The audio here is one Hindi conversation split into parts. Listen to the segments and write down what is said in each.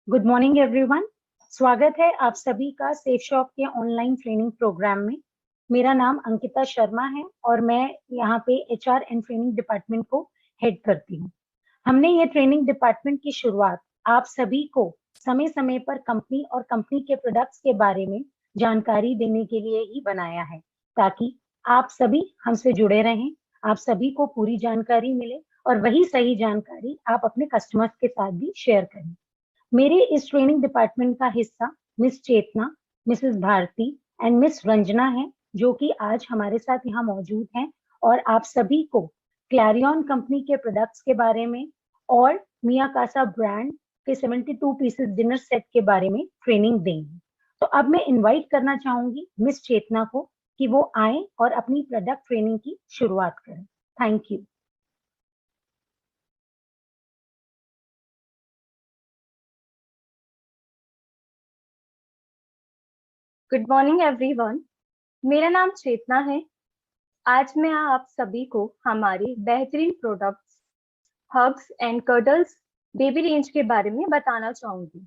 Good morning everyone. स्वागत है आप सभी का सेफ शॉप के ऑनलाइन ट्रेनिंग प्रोग्राम में। मेरा नाम अंकिता शर्मा है और मैं यहाँ पे एचआर एंड ट्रेनिंग डिपार्टमेंट को हेड करती हूँ। हमने ये ट्रेनिंग डिपार्टमेंट की शुरुआत आप सभी को समय समय पर कंपनी और कंपनी के प्रोडक्ट्स के बारे में जानकारी देने के लिए ही बनाया है, ताकि आप सभी हमसे जुड़े रहें, आप सभी को पूरी जानकारी मिले और वही सही जानकारी आप अपने कस्टमर्स के साथ भी शेयर करें। मेरे इस ट्रेनिंग डिपार्टमेंट का हिस्सा Miss Chetna, Mrs Bharti and Miss Ranjana है, जो कि आज हमारे साथ यहाँ मौजूद हैं और आप सभी को क्लैरियन कंपनी के प्रोडक्ट्स के बारे में और मिया कासा ब्रांड के 72 पीसेस डिनर सेट के बारे में ट्रेनिंग देंगी। तो अब मैं इनवाइट करना चाहूंगी मिस चेतना को कि वो आए और अपनी प्रोडक्ट ट्रेनिंग की शुरुआत करें। Thank you. Good morning everyone. मेरा नाम चेतना है। आज मैं आप सभी को हमारे बेहतरीन products Hugs and Cuddles baby range के बारे में बताना चाहूंगी।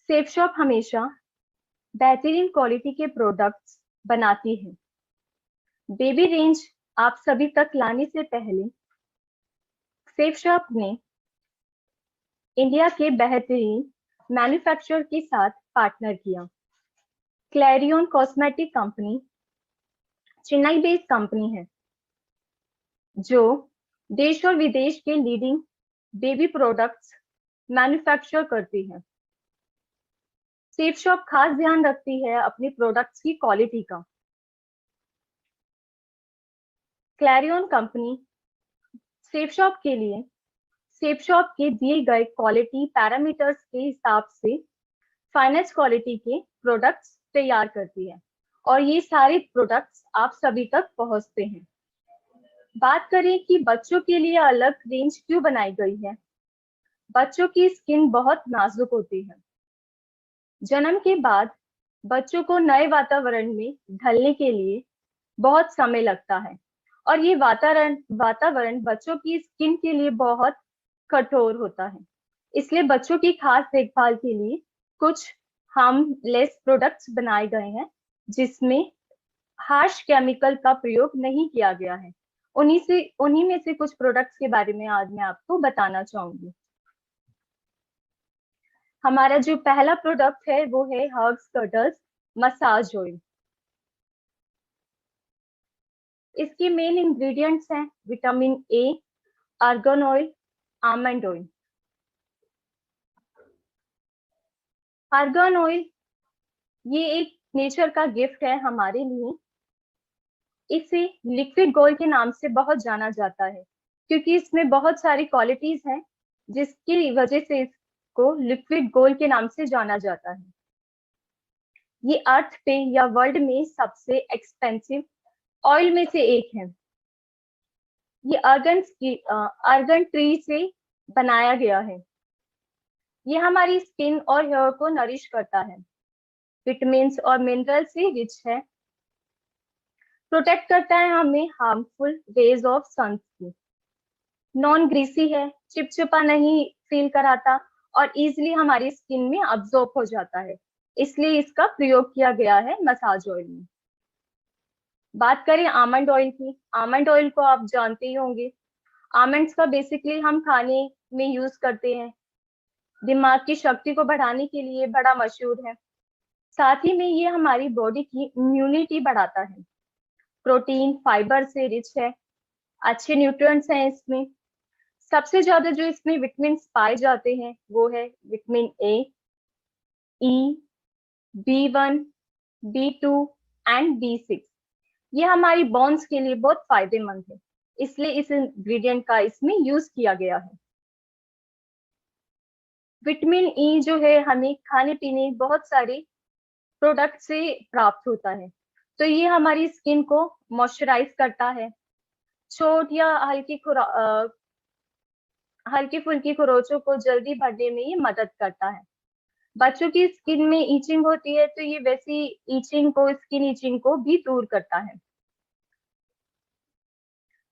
सेफ शॉप हमेशा बेहतरीन क्वालिटी के प्रोडक्ट्स बनाती है। बेबी रेंज आप सभी तक लाने से पहले सेफ शॉप ने इंडिया के बेहतरीन मैन्युफैक्चरर के साथ पार्टनर किया। Clarion cosmetic company Chennai based company है जो देश और विदेश के लीडिंग बेबी प्रोडक्ट्स मैन्युफैक्चर करती है। सेफ शॉप खास ध्यान रखती है अपने प्रोडक्ट्स की क्वालिटी का। क्लैरियन कंपनी सेफ शॉप के लिए सेफ शॉप के दिए गए क्वालिटी पैरामीटर्स के हिसाब से फाइनेस्ट क्वालिटी के प्रोडक्ट्स तैयार करती है और ये सारे प्रोडक्ट्स आप सभी तक पहुंचते हैं। बात करें कि बच्चों के लिए अलग रेंज क्यों बनाई गई है। बच्चों की स्किन बहुत नाजुक होती है। जन्म के बाद बच्चों को नए वातावरण में ढलने के लिए बहुत समय लगता है और ये वातावरण बच्चों की स्किन के लिए बहुत कठोर होता है। इसलिए बच्चों की खास देखभाल के लिए कुछ हार्मलेस प्रोडक्ट्स बनाए गए हैं जिसमें हार्श केमिकल का प्रयोग नहीं किया गया है। उन्हीं में से कुछ प्रोडक्ट्स के बारे में आज मैं आपको बताना चाहूंगी। हमारा जो पहला प्रोडक्ट है वो है हर्ब्स कर्टल्स मसाज ऑयल। इसके मेन इंग्रेडिएंट्स हैं vitamin A, argan oil, almond oil. Argan oil ये एक नेचर का गिफ्ट है हमारे लिए। इसे लिक्विड गोल्ड के नाम से बहुत जाना जाता है क्योंकि इसमें बहुत सारी क्वालिटीज हैं जिसकी वजह से इसको लिक्विड गोल्ड के नाम से जाना जाता है। ये अर्थ पे या वर्ल्ड में सबसे एक्सपेंसिव ऑयल में से एक है। ये अर्गन ट्री से बनाया गया है। ये हमारी स्किन और हेयर को नरिश करता है, विटामिन्स और मिनरल से रिच है, प्रोटेक्ट करता है हमें हार्मफुल रेज ऑफ सन की, नॉन ग्रीसी है, चिपचिपा नहीं फील कराता और इजिली हमारी स्किन में अब्जॉर्ब हो जाता है। इसलिए इसका प्रयोग किया गया है मसाज ऑयल में। बात करें आमंड ऑयल की। आमंड ऑयल को आप जानते ही होंगे। आमंड्स का बेसिकली हम खाने में यूज करते हैं। दिमाग की शक्ति को बढ़ाने के लिए बड़ा मशहूर है। साथ ही में ये हमारी बॉडी की इम्यूनिटी बढ़ाता है। प्रोटीन फाइबर से रिच है, अच्छे न्यूट्रिएंट्स हैं इसमें। सबसे ज्यादा जो इसमें विटामिन पाए जाते हैं वो है vitamin A, E, B1, B2 and B6। ये हमारी बोन्स के लिए बहुत फायदेमंद है, इसलिए इस इंग्रेडिएंट का इसमें यूज किया गया है। विटामिन ई जो है हमें खाने पीने बहुत सारे प्रोडक्ट से प्राप्त होता है। तो ये हमारी स्किन को मॉइस्चराइज करता है। चोट या हल्की फुल्की खरोचों को जल्दी भरने में ये मदद करता है। बच्चों की स्किन में ईचिंग होती है तो ये वैसी स्किन ईचिंग को भी दूर करता है।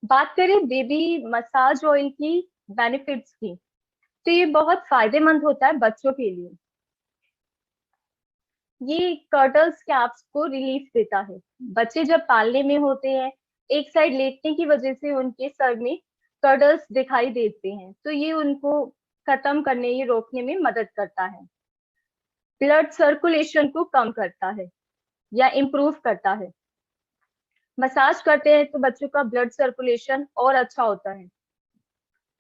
बात करें baby massage oil key benefits की, तो ये बहुत फायदेमंद होता है बच्चों के लिए। ये कर्टल्स कैप्स को रिलीफ देता है। बच्चे जब पालने में होते हैं, एक साइड लेटने की वजह से उनके सर में कर्टल्स दिखाई देते हैं, तो ये उनको खत्म करने, ये रोकने में मदद करता है। ब्लड सर्कुलेशन को कम करता है या इम्प्रूव करता है। मसाज करते हैं तो बच्चों का ब्लड सर्कुलेशन और अच्छा होता है।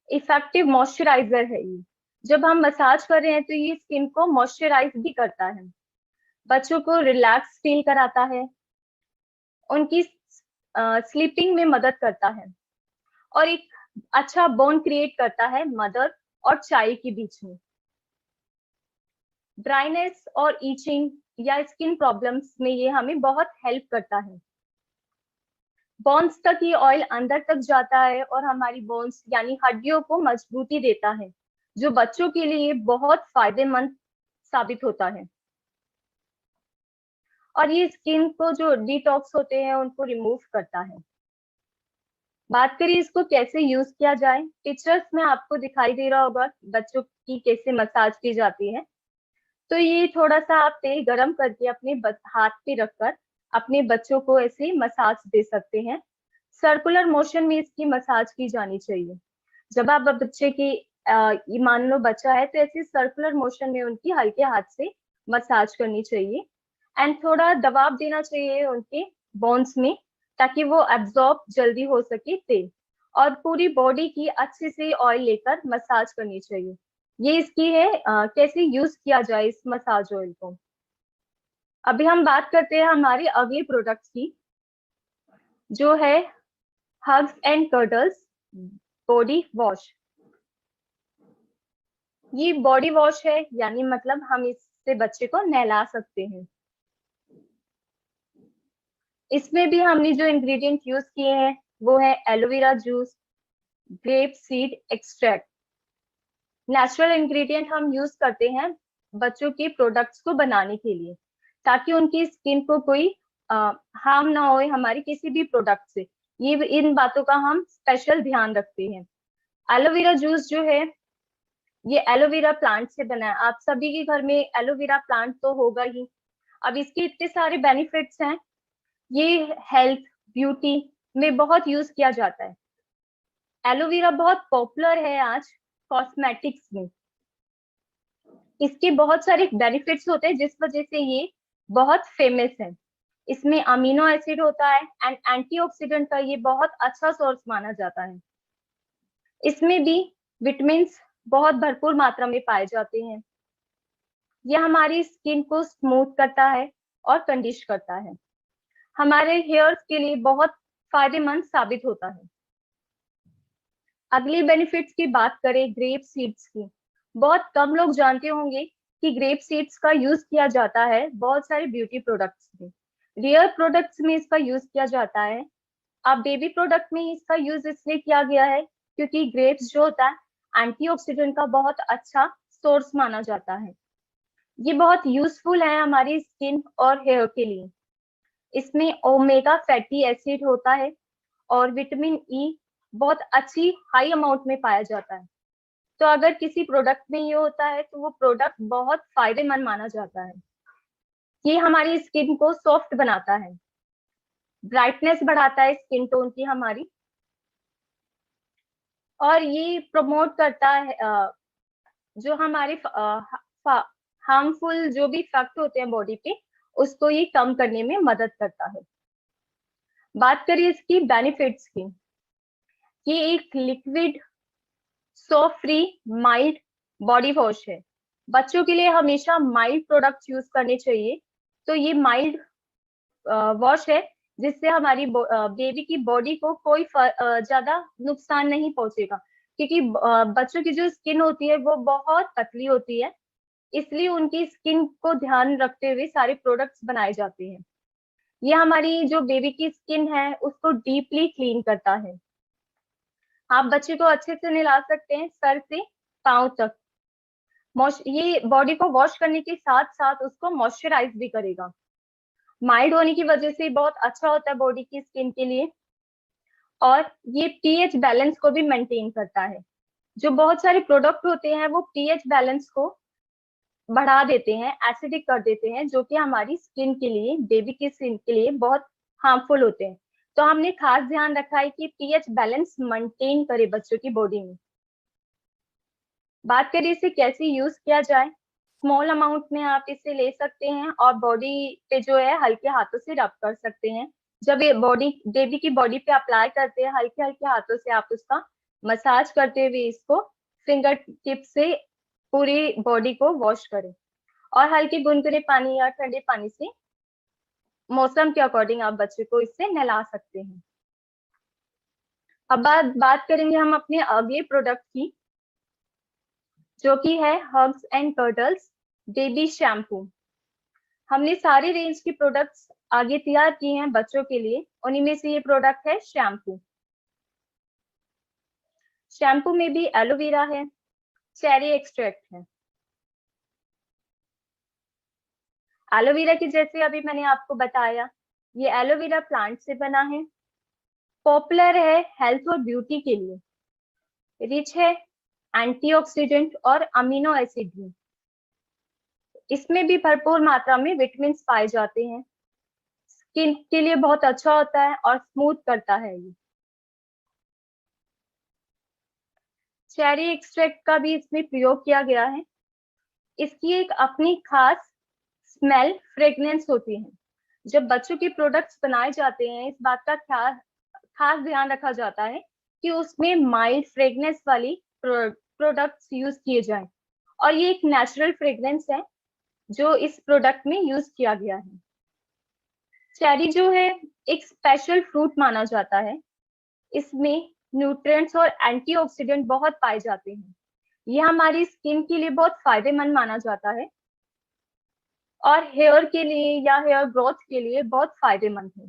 इफेक्टिव मॉइस्चराइजर है ये। जब हम मसाज कर रहे हैं तो ये स्किन को मॉइस्चराइज भी करता है, बच्चों को रिलैक्स फील कराता है, उनकी स्लीपिंग में मदद करता है, और एक अच्छा बॉन्ड क्रिएट करता है मदर और चाइल्ड के बीच में। ड्राइनेस और ईचिंग या स्किन प्रॉब्लम्स में ये हमें बहुत हेल्प करता है। बोन्स तक ये ऑयल अंदर तक जाता है और हमारी बोन्स यानी हड्डियों को मजबूती देता है, जो बच्चों के लिए बहुत फायदेमंद साबित होता है। और ये स्किन को जो डिटॉक्स होते हैं उनको रिमूव करता है। बात करिए इसको कैसे यूज किया जाए। पिक्चर्स में आपको दिखाई दे रहा होगा बच्चों की कैसे मसाज की जाती है। तो ये थोड़ा सा आप तेल गरम करके अपने हाथ पे रखकर अपने बच्चों को ऐसे मसाज दे सकते हैं। सर्कुलर मोशन में इसकी मसाज की जानी चाहिए। जब आप बच्चे की ये मान लो बच्चा है तो ऐसे सर्कुलर मोशन में उनकी हल्के हाथ से मसाज करनी चाहिए, एंड थोड़ा दबाव देना चाहिए उनके बोन्स में ताकि वो एब्जॉर्ब जल्दी हो सके तेल, और पूरी बॉडी की अच्छे से ऑयल लेकर मसाज करनी चाहिए। ये इसकी है कैसे यूज किया जाए इस मसाज ऑयल को। अभी हम बात करते हैं हमारे अगले प्रोडक्ट की, जो है हग्स एंड कर्टल्स बॉडी वॉश। ये बॉडी वॉश है, यानी मतलब हम इससे बच्चे को नहला सकते हैं। इसमें भी हमने जो इंग्रेडिएंट यूज किए हैं वो है aloe vera juice, grape seed extract. Natural ingredient हम यूज करते हैं बच्चों के प्रोडक्ट्स को बनाने के लिए, ताकि उनकी स्किन को कोई हार्म ना हो हमारी किसी भी प्रोडक्ट से। ये इन बातों का हम स्पेशल ध्यान रखते हैं। एलोवेरा जूस जो है ये एलोवेरा प्लांट से बना है। आप सभी के घर में एलोवेरा प्लांट तो होगा ही। अब इसके इतने सारे बेनिफिट्स हैं। ये हेल्थ ब्यूटी में बहुत यूज किया जाता है। एलोवेरा बहुत पॉपुलर है आज कॉस्मेटिक्स में। इसके बहुत सारे बेनिफिट्स होते हैं जिस वजह से ये बहुत फेमस है। इसमें अमीनो एसिड होता है एंड एंटीऑक्सीडेंट का ये बहुत अच्छा सोर्स माना जाता है। इसमें भी विटामिन बहुत भरपूर मात्रा में पाए जाते हैं। यह हमारी स्किन को स्मूथ करता है और कंडीश करता है। हमारे हेयर्स के लिए बहुत फायदेमंद साबित होता है। अगली बेनिफिट्स की बात करें ग्रेप सीड्स की। बहुत कम लोग जानते होंगे कि ग्रेप सीड्स का यूज किया जाता है बहुत सारे ब्यूटी प्रोडक्ट्स में। रियल प्रोडक्ट्स में इसका यूज किया जाता है। अब बेबी प्रोडक्ट में इसका यूज इसलिए किया गया है क्योंकि ग्रेप्स जो होता है एंटीऑक्सीडेंट का बहुत अच्छा सोर्स माना जाता है। ये बहुत यूजफुल है हमारी स्किन और हेयर के लिए। इसमें ओमेगा फैटी एसिड होता है और विटामिन ई बहुत अच्छी हाई अमाउंट में पाया जाता है। तो अगर किसी प्रोडक्ट में ये होता है तो वो प्रोडक्ट बहुत फायदेमंद माना जाता है। ये हमारी स्किन को सॉफ्ट बनाता है, ब्राइटनेस बढ़ाता है स्किन टोन की हमारी, और ये प्रमोट करता है जो हमारे हार्मफुल जो भी इफेक्ट होते हैं बॉडी पे उसको ये कम करने में मदद करता है। बात करिए इसकी बेनिफिट्स की। ये एक liquid soap free mild body wash है। बच्चों के लिए हमेशा माइल्ड प्रोडक्ट्स यूज करने चाहिए। तो ये माइल्ड वॉश है जिससे हमारी बेबी की बॉडी को कोई ज्यादा नुकसान नहीं पहुंचेगा, क्योंकि बच्चों की जो स्किन होती है वो बहुत पतली होती है, इसलिए उनकी स्किन को ध्यान रखते हुए सारे प्रोडक्ट्स बनाए जाते हैं। ये हमारी जो बेबी की स्किन है उसको डीपली क्लीन करता है। आप बच्चे को अच्छे से नहला सकते हैं सर से पांव तक। ये बॉडी को वॉश करने के साथ साथ उसको मॉइस्चराइज भी करेगा। माइल्ड होने की वजह से बहुत अच्छा होता है बॉडी की स्किन के लिए, और ये पीएच बैलेंस को भी मेंटेन करता है। जो बहुत सारे प्रोडक्ट होते हैं वो पीएच बैलेंस को बढ़ा देते हैं, एसिडिक कर देते हैं, जो कि हमारी स्किन के लिए, बेबी की स्किन के लिए बहुत हार्मफुल होते हैं। तो हमने खास ध्यान रखा है कि पीएच बैलेंस मेंटेन करे बच्चों की बॉडी में। बात करें इसे कैसे यूज किया जाए, स्मॉल अमाउंट में आप इसे ले सकते हैं और बॉडी पे जो है हल्के हाथों से रब कर सकते हैं। जब ये बॉडी बेबी की बॉडी पे अप्लाई करते हैं, हल्के हल्के हाथों से आप उसका मसाज करते हुए इसको फिंगर टिप से पूरी बॉडी को वॉश करें और हल्के गुनगुने पानी या ठंडे पानी से मौसम के अकॉर्डिंग आप बच्चे को इससे नहला सकते हैं। अब बात करेंगे हम अपने अगले प्रोडक्ट की, जो कि है हग्स एंड कर्टल्स बेबी शैम्पू। हमने सारे रेंज की प्रोडक्ट्स आगे तैयार किए हैं बच्चों के लिए, उन्हीं में से ये प्रोडक्ट है शैम्पू। शैम्पू में भी एलोवेरा है, चेरी एक्सट्रैक्ट है। एलोवेरा की जैसे अभी मैंने आपको बताया, ये एलोवेरा प्लांट से बना है, पॉपुलर है हेल्थ और ब्यूटी के लिए, रिच है एंटीऑक्सीडेंट और अमीनो एसिड भी। इसमें भी भरपूर मात्रा में विटामिन पाए जाते हैं, स्किन के लिए बहुत अच्छा होता है और स्मूथ करता है ये। चेरी एक्सट्रैक्ट का भी इसमें प्रयोग किया गया है। इसकी एक अपनी खास स्मेल फ्रेग्रेंस होती है। जब बच्चों के प्रोडक्ट्स बनाए जाते हैं, इस बात का खास ध्यान रखा जाता है कि उसमें माइल्ड फ्रेग्रेंस वाली प्रोडक्ट्स यूज किए जाएं, और ये एक नेचुरल फ्रेग्रेंस है जो इस प्रोडक्ट में यूज किया गया है। चेरी जो है एक स्पेशल फ्रूट माना जाता है, इसमें न्यूट्रिएंट्स और एंटीऑक्सीडेंट बहुत पाए जाते हैं। ये हमारी स्किन के लिए बहुत फायदेमंद माना जाता है और हेयर के लिए या हेयर ग्रोथ के लिए बहुत फायदेमंद है।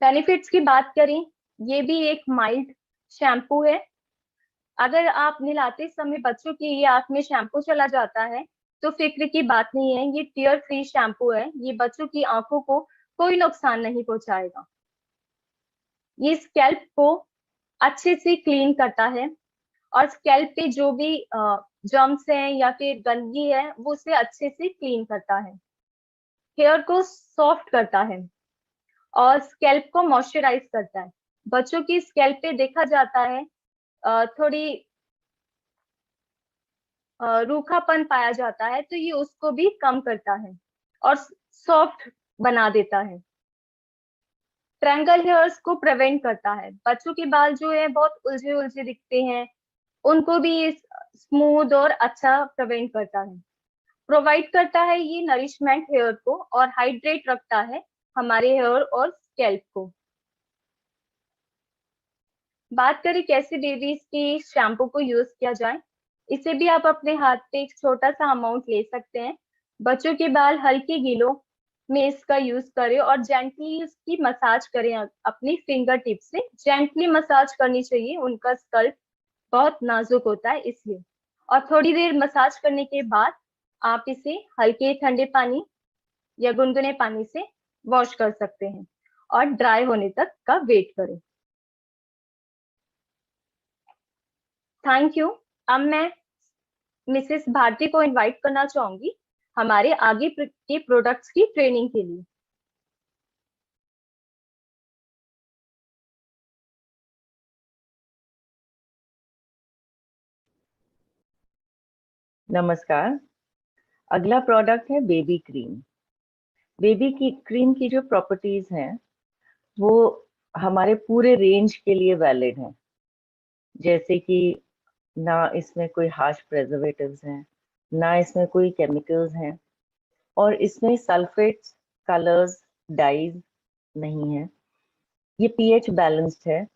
बेनिफिट्स की बात करें, ये भी एक माइल्ड शैम्पू है। अगर आप नहलाते समय बच्चों की ये आंख में शैम्पू चला जाता है तो फिक्र की बात नहीं है, ये टीयर फ्री शैम्पू है, ये बच्चों की आंखों को कोई नुकसान नहीं पहुंचाएगा। ये स्कैल्प को अच्छे से क्लीन करता है और स्कैल्प पे जो भी जर्म्स हैं या फिर गंदगी है वो उसे अच्छे से क्लीन करता है, हेयर को सॉफ्ट करता है और स्कैल्प को मॉइस्चराइज करता है। बच्चों की स्कैल्प पे देखा जाता है थोड़ी रूखापन पाया जाता है, तो ये उसको भी कम करता है और सॉफ्ट बना देता है। ट्रैंगल हेयर्स को प्रिवेंट करता है। बच्चों के बाल जो है बहुत उलझे उलझे दिखते हैं, उनको भी स्मूथ और अच्छा प्रिवेंट करता है। प्रोवाइड करता है ये नरिशमेंट हेयर को और हाइड्रेट रखता है हमारे हेयर और स्कैल्प को। बात करें कैसे बेबीज की शैम्पू को यूज किया जाए, इसे भी आप अपने हाथ पे एक छोटा सा अमाउंट ले सकते हैं। बच्चों के बाल हल्के गीलों में इसका यूज करें और जेंटली इसकी मसाज करें। अपनी फिंगर टिप से जेंटली मसाज करनी चाहिए, उनका स्कल्प बहुत नाजुक होता है इसलिए। और थोड़ी देर मसाज करने के बाद आप इसे हल्के ठंडे पानी या गुनगुने पानी से वॉश कर सकते हैं और ड्राई होने तक का वेट करें। Thank you. अब मैं मिसेस भारती को इनवाइट करना चाहूंगी हमारे आगे के प्रोडक्ट्स की ट्रेनिंग के लिए। नमस्कार। अगला प्रोडक्ट है बेबी क्रीम। बेबी की क्रीम की जो प्रॉपर्टीज हैं वो हमारे पूरे रेंज के लिए वैलिड हैं, जैसे कि ना इसमें कोई हार्श प्रिजर्वेटिव्स हैं, ना इसमें कोई केमिकल्स हैं, और इसमें सल्फेट्स, कलर्स, डाइज नहीं है। ये पीएच बैलेंस्ड है।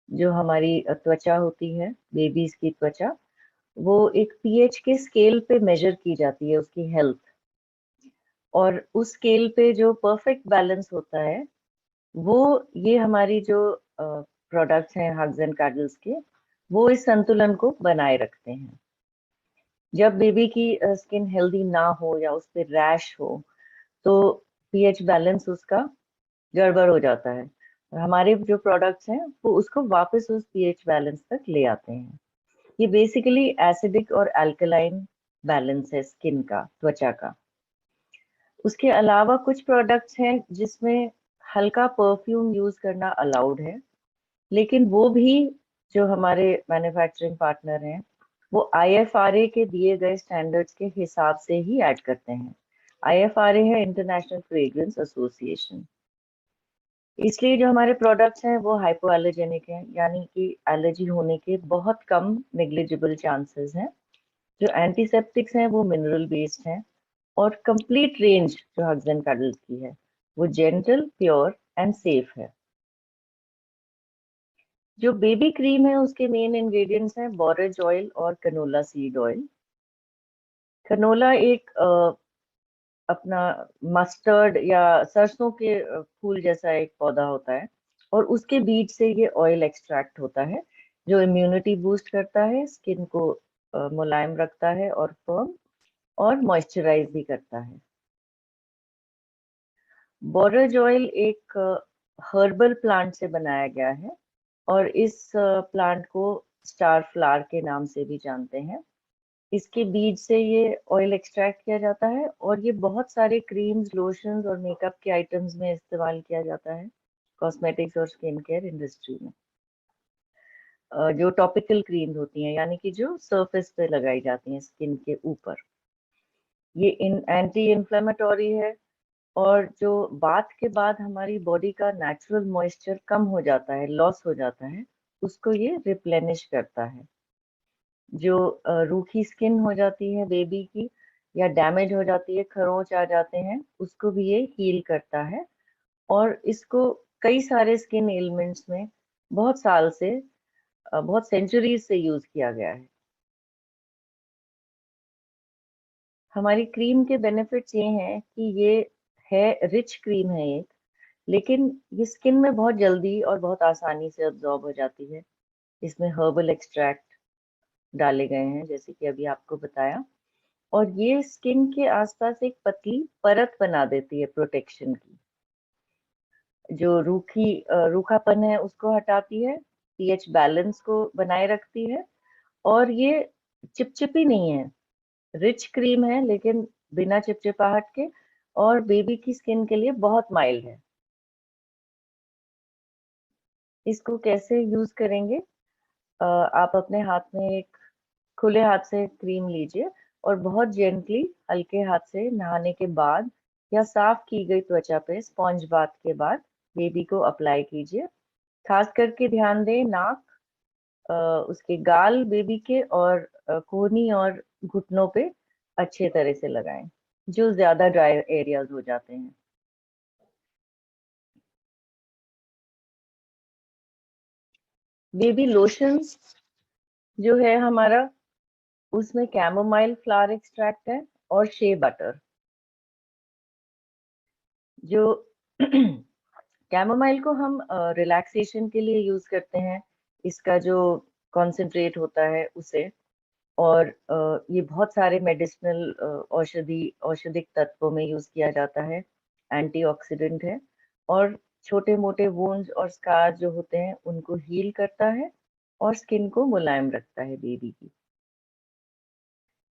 जो हमारी त्वचा होती है, बेबीज की त्वचा, वो एक पीएच के स्केल पे मेजर की जाती है, उसकी हेल्थ, और उस स्केल पे जो परफेक्ट बैलेंस होता है वो ये हमारी जो प्रोडक्ट्स हैं हग्स एंड कडल्स के, वो इस संतुलन को बनाए रखते हैं। जब बेबी की स्किन हेल्दी ना हो या उस पर रैश हो तो पीएच बैलेंस उसका गड़बड़ हो जाता है। हमारे जो प्रोडक्ट्स हैं वो उसको वापस उस पीएच बैलेंस तक ले आते हैं। ये बेसिकली एसिडिक और अल्कलाइन बैलेंस है स्किन का, त्वचा का। उसके अलावा कुछ प्रोडक्ट्स हैं जिसमें हल्का परफ्यूम यूज करना अलाउड है, लेकिन वो भी जो हमारे मैन्युफैक्चरिंग पार्टनर हैं वो आईएफआरए के दिए गए स्टैंडर्ड्स के हिसाब से ही ऐड करते हैं। आईएफआरए है इंटरनेशनल फ्रेग्रेंस एसोसिएशन। इसलिए जो हमारे प्रोडक्ट्स हैं वो हाइपोएलर्जेनिक हैं, यानी कि एलर्जी होने के बहुत कम नेग्लिजिबल चांसेस हैं। जो एंटीसेप्टिक्स हैं वो मिनरल बेस्ड हैं, और कंप्लीट रेंज जो हग्स एंड कैडल्स की है वो जेंटल, प्योर एंड सेफ है। जो बेबी क्रीम है उसके मेन इंग्रेडिएंट्स हैं बोरेज ऑयल और कनोला सीड ऑयल। कनोला एक अपना मस्टर्ड या सरसों के फूल जैसा एक पौधा होता है, और उसके बीज से ये ऑयल एक्सट्रैक्ट होता है जो इम्यूनिटी बूस्ट करता है, स्किन को मुलायम रखता है और फर्म और मॉइस्चराइज भी करता है। बोरेज ऑयल एक हर्बल प्लांट से बनाया गया है, और इस प्लांट को स्टार फ्लावर के नाम से भी जानते हैं। इसके बीज से ये ऑयल एक्सट्रैक्ट किया जाता है, और ये बहुत सारे क्रीम्स, लोशंस और मेकअप के आइटम्स में इस्तेमाल किया जाता है, कॉस्मेटिक्स और स्किन केयर इंडस्ट्री में। जो टॉपिकल क्रीम्स होती हैं, यानी कि जो सरफेस पे लगाई जाती हैं स्किन के ऊपर, ये एंटी इन्फ्लेमेटोरी है, और जो बात के बाद हमारी बॉडी का नेचुरल मॉइस्चर कम हो जाता है, लॉस हो जाता है, उसको ये रिप्लेनिश करता है। जो रूखी स्किन हो जाती है बेबी की, या डैमेज हो जाती है, खरोंच आ जाते हैं, उसको भी ये हील करता है। और इसको कई सारे स्किन एलिमेंट्स में बहुत साल से, बहुत सेंचुरीज से यूज किया गया है। हमारी क्रीम के बेनिफिट्स ये हैं कि ये है रिच क्रीम है एक, लेकिन ये स्किन में बहुत जल्दी और बहुत आसानी से अब्जॉर्ब हो जाती है। इसमें हर्बल एक्सट्रैक्ट डाले गए हैं जैसे कि अभी आपको बताया, और ये स्किन के आसपास एक पतली परत बना देती है प्रोटेक्शन की, जो रूखापन है उसको हटाती है, पीएच बैलेंस को बनाए रखती है, और ये चिपचिपी नहीं है, रिच क्रीम है लेकिन बिना चिपचिपाहट के, और बेबी की स्किन के लिए बहुत माइल्ड है। इसको कैसे यूज करेंगे? आप अपने हाथ में एक खुले हाथ से क्रीम लीजिए, और बहुत जेंटली हल्के हाथ से नहाने के बाद या साफ की गई त्वचा पे स्पॉन्ज बाथ के बाद बेबी को अप्लाई कीजिए। खास करके ध्यान दें नाक, उसके गाल बेबी के, और कोहनी और घुटनों पे अच्छे तरह से लगाएं, जो ज्यादा ड्राई एरियाज हो जाते हैं। बेबी लोशंस जो है हमारा, उसमें कैमोमाइल फ्लावर एक्सट्रैक्ट है और शे बटर। जो कैमोमाइल को हम रिलैक्सेशन के लिए यूज करते हैं, इसका जो कॉन्सेंट्रेट होता है उसे, और ये बहुत सारे मेडिसिनल औषधिक तत्वों में यूज किया जाता है, एंटीऑक्सीडेंट है, और छोटे मोटे वुंड्स और स्कार जो होते हैं उनको हील करता है, और स्किन को मुलायम रखता है बेबी की।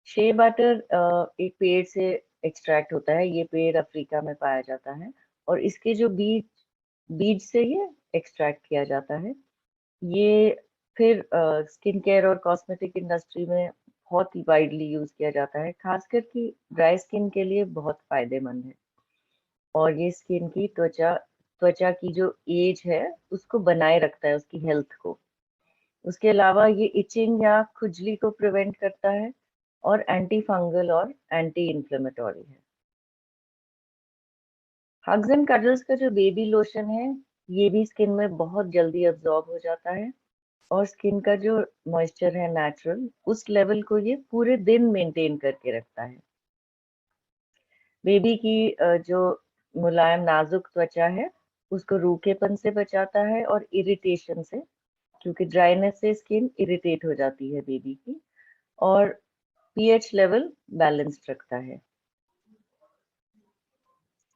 शे बटर एक पेड़ से एक्सट्रैक्ट होता है, ये पेड़ अफ्रीका में पाया जाता है, और इसके जो बीज बीज से ये एक्सट्रैक्ट किया जाता है। ये फिर स्किन केयर और कॉस्मेटिक इंडस्ट्री में बहुत ही वाइडली यूज किया जाता है, खासकर कि ड्राई स्किन के लिए बहुत फायदेमंद है, और ये स्किन की त्वचा की जो एज है उसको बनाए रखता है, उसकी हेल्थ को। उसके अलावा ये इचिंग या खुजली को प्रिवेंट करता है, और एंटी फंगल और एंटी इंफ्लेमेटोरी है। हग्स एंड कडल्स का जो बेबी लोशन है, ये भी स्किन में बहुत जल्दी अब्जॉर्ब हो जाता है, और स्किन का जो मॉइस्चर है नेचुरल, उस लेवल को ये पूरे दिन मेंटेन करके रखता है। बेबी की जो मुलायम नाजुक त्वचा है उसको रूखेपन से बचाता है और इरिटेशन से, क्योंकि ड्राइनेस से स्किन इरिटेट हो जाती है बेबी की, और पीएच लेवल बैलेंस्ड रखता है।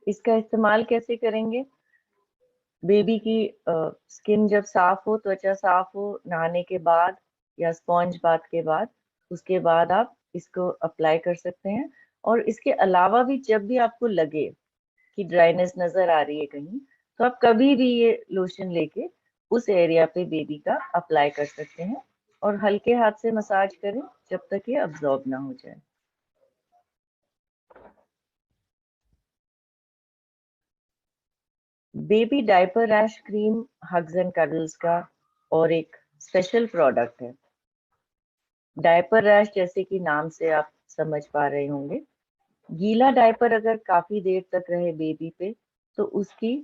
इसका इस्तेमाल कैसे करेंगे? बेबी की स्किन जब साफ हो, त्वचा साफ हो, नहाने के बाद या स्पॉन्ज बाथ के बाद, उसके बाद आप इसको अप्लाई कर सकते हैं। और इसके अलावा भी जब भी आपको लगे कि ड्राइनेस नजर आ रही है कहीं, तो आप कभी भी ये लोशन लेके उस एरिया पे बेबी का अप्लाई कर सकते हैं और हल्के हाथ से मसाज करें जब तक ये अब्जॉर्ब ना हो जाए। Baby diaper rash cream hugs and cuddles का और एक स्पेशल प्रोडक्ट है। डायपर रैश जैसे कि नाम से आप समझ पा रहे होंगे, गीला डायपर अगर काफी देर तक रहे बेबी पे तो उसकी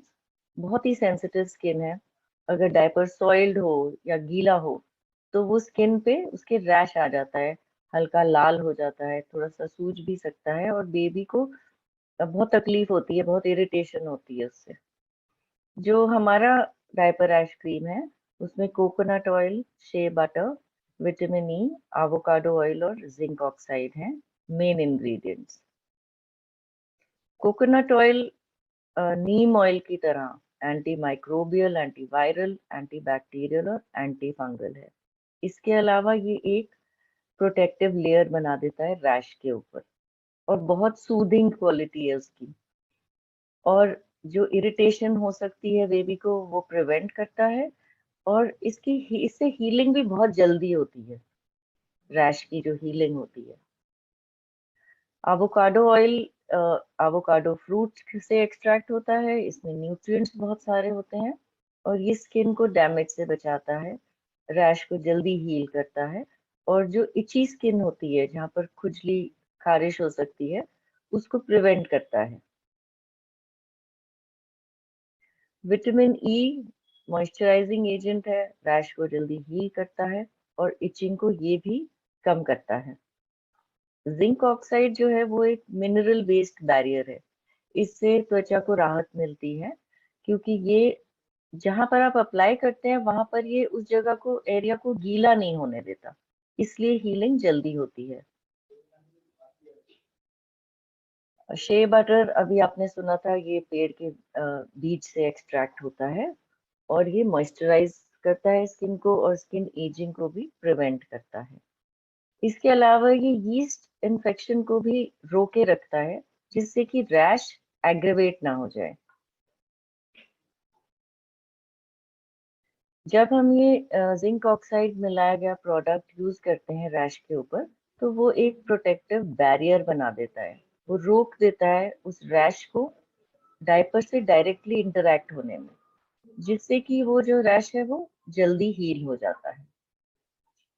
बहुत ही सेंसिटिव स्किन है। अगर डायपर सॉइल्ड हो या गीला हो तो वो स्किन पे उसके रैश आ जाता है, हल्का लाल हो जाता है, थोड़ा सा सूज भी सकता है और बेबी को बहुत तकलीफ होती है, बहुत इरिटेशन होती है उससे। जो हमारा डायपर रैश क्रीम है उसमें कोकोनट ऑयल, शे butter, vitamin E, avocado oil और जिंक ऑक्साइड हैं मेन इंग्रेडिएंट्स। कोकोनट ऑयल नीम ऑयल की तरह anti microbial, anti viral, anti bacterial और एंटी फंगल है। इसके अलावा ये एक प्रोटेक्टिव लेयर बना देता है रैश के ऊपर और बहुत सूदिंग क्वालिटी है उसकी। और जो इरिटेशन हो सकती है बेबी को वो प्रिवेंट करता है और इससे हीलिंग भी बहुत जल्दी होती है, रैश की जो हीलिंग होती है। एवोकाडो ऑयल एवोकाडो फ्रूट से एक्सट्रैक्ट होता है, इसमें न्यूट्रिएंट्स बहुत सारे होते हैं और ये स्किन को डैमेज से बचाता है, रैश को जल्दी हील करता है और जो इची स्किन होती है जहाँ पर खुजली खारिश हो सकती है उसको प्रिवेंट करता है। विटामिन ई मॉइस्चराइजिंग एजेंट है, रैश को जल्दी हील करता है और इचिंग को ये भी कम करता है। जिंक ऑक्साइड जो है वो एक मिनरल बेस्ड बैरियर है, इससे त्वचा को राहत मिलती है क्योंकि ये जहां पर आप अप्लाई करते हैं वहां पर ये उस जगह को, एरिया को गीला नहीं होने देता, इसलिए हीलिंग जल्दी होती है। शे बटर अभी आपने सुना था, ये पेड़ के बीज से एक्सट्रैक्ट होता है और ये मॉइस्चराइज करता है स्किन को और स्किन एजिंग को भी प्रिवेंट करता है। इसके अलावा ये यीस्ट इन्फेक्शन को भी रोके रखता है जिससे कि रैश एग्रेवेट ना हो जाए। जब हम ये जिंक ऑक्साइड मिलाया गया प्रोडक्ट यूज करते हैं रैश के ऊपर तो वो एक प्रोटेक्टिव बैरियर बना देता है, वो रोक देता है उस रैश को डायपर से डायरेक्टली इंटरेक्ट होने में, जिससे कि वो जो रैश है वो जल्दी हील हो जाता है।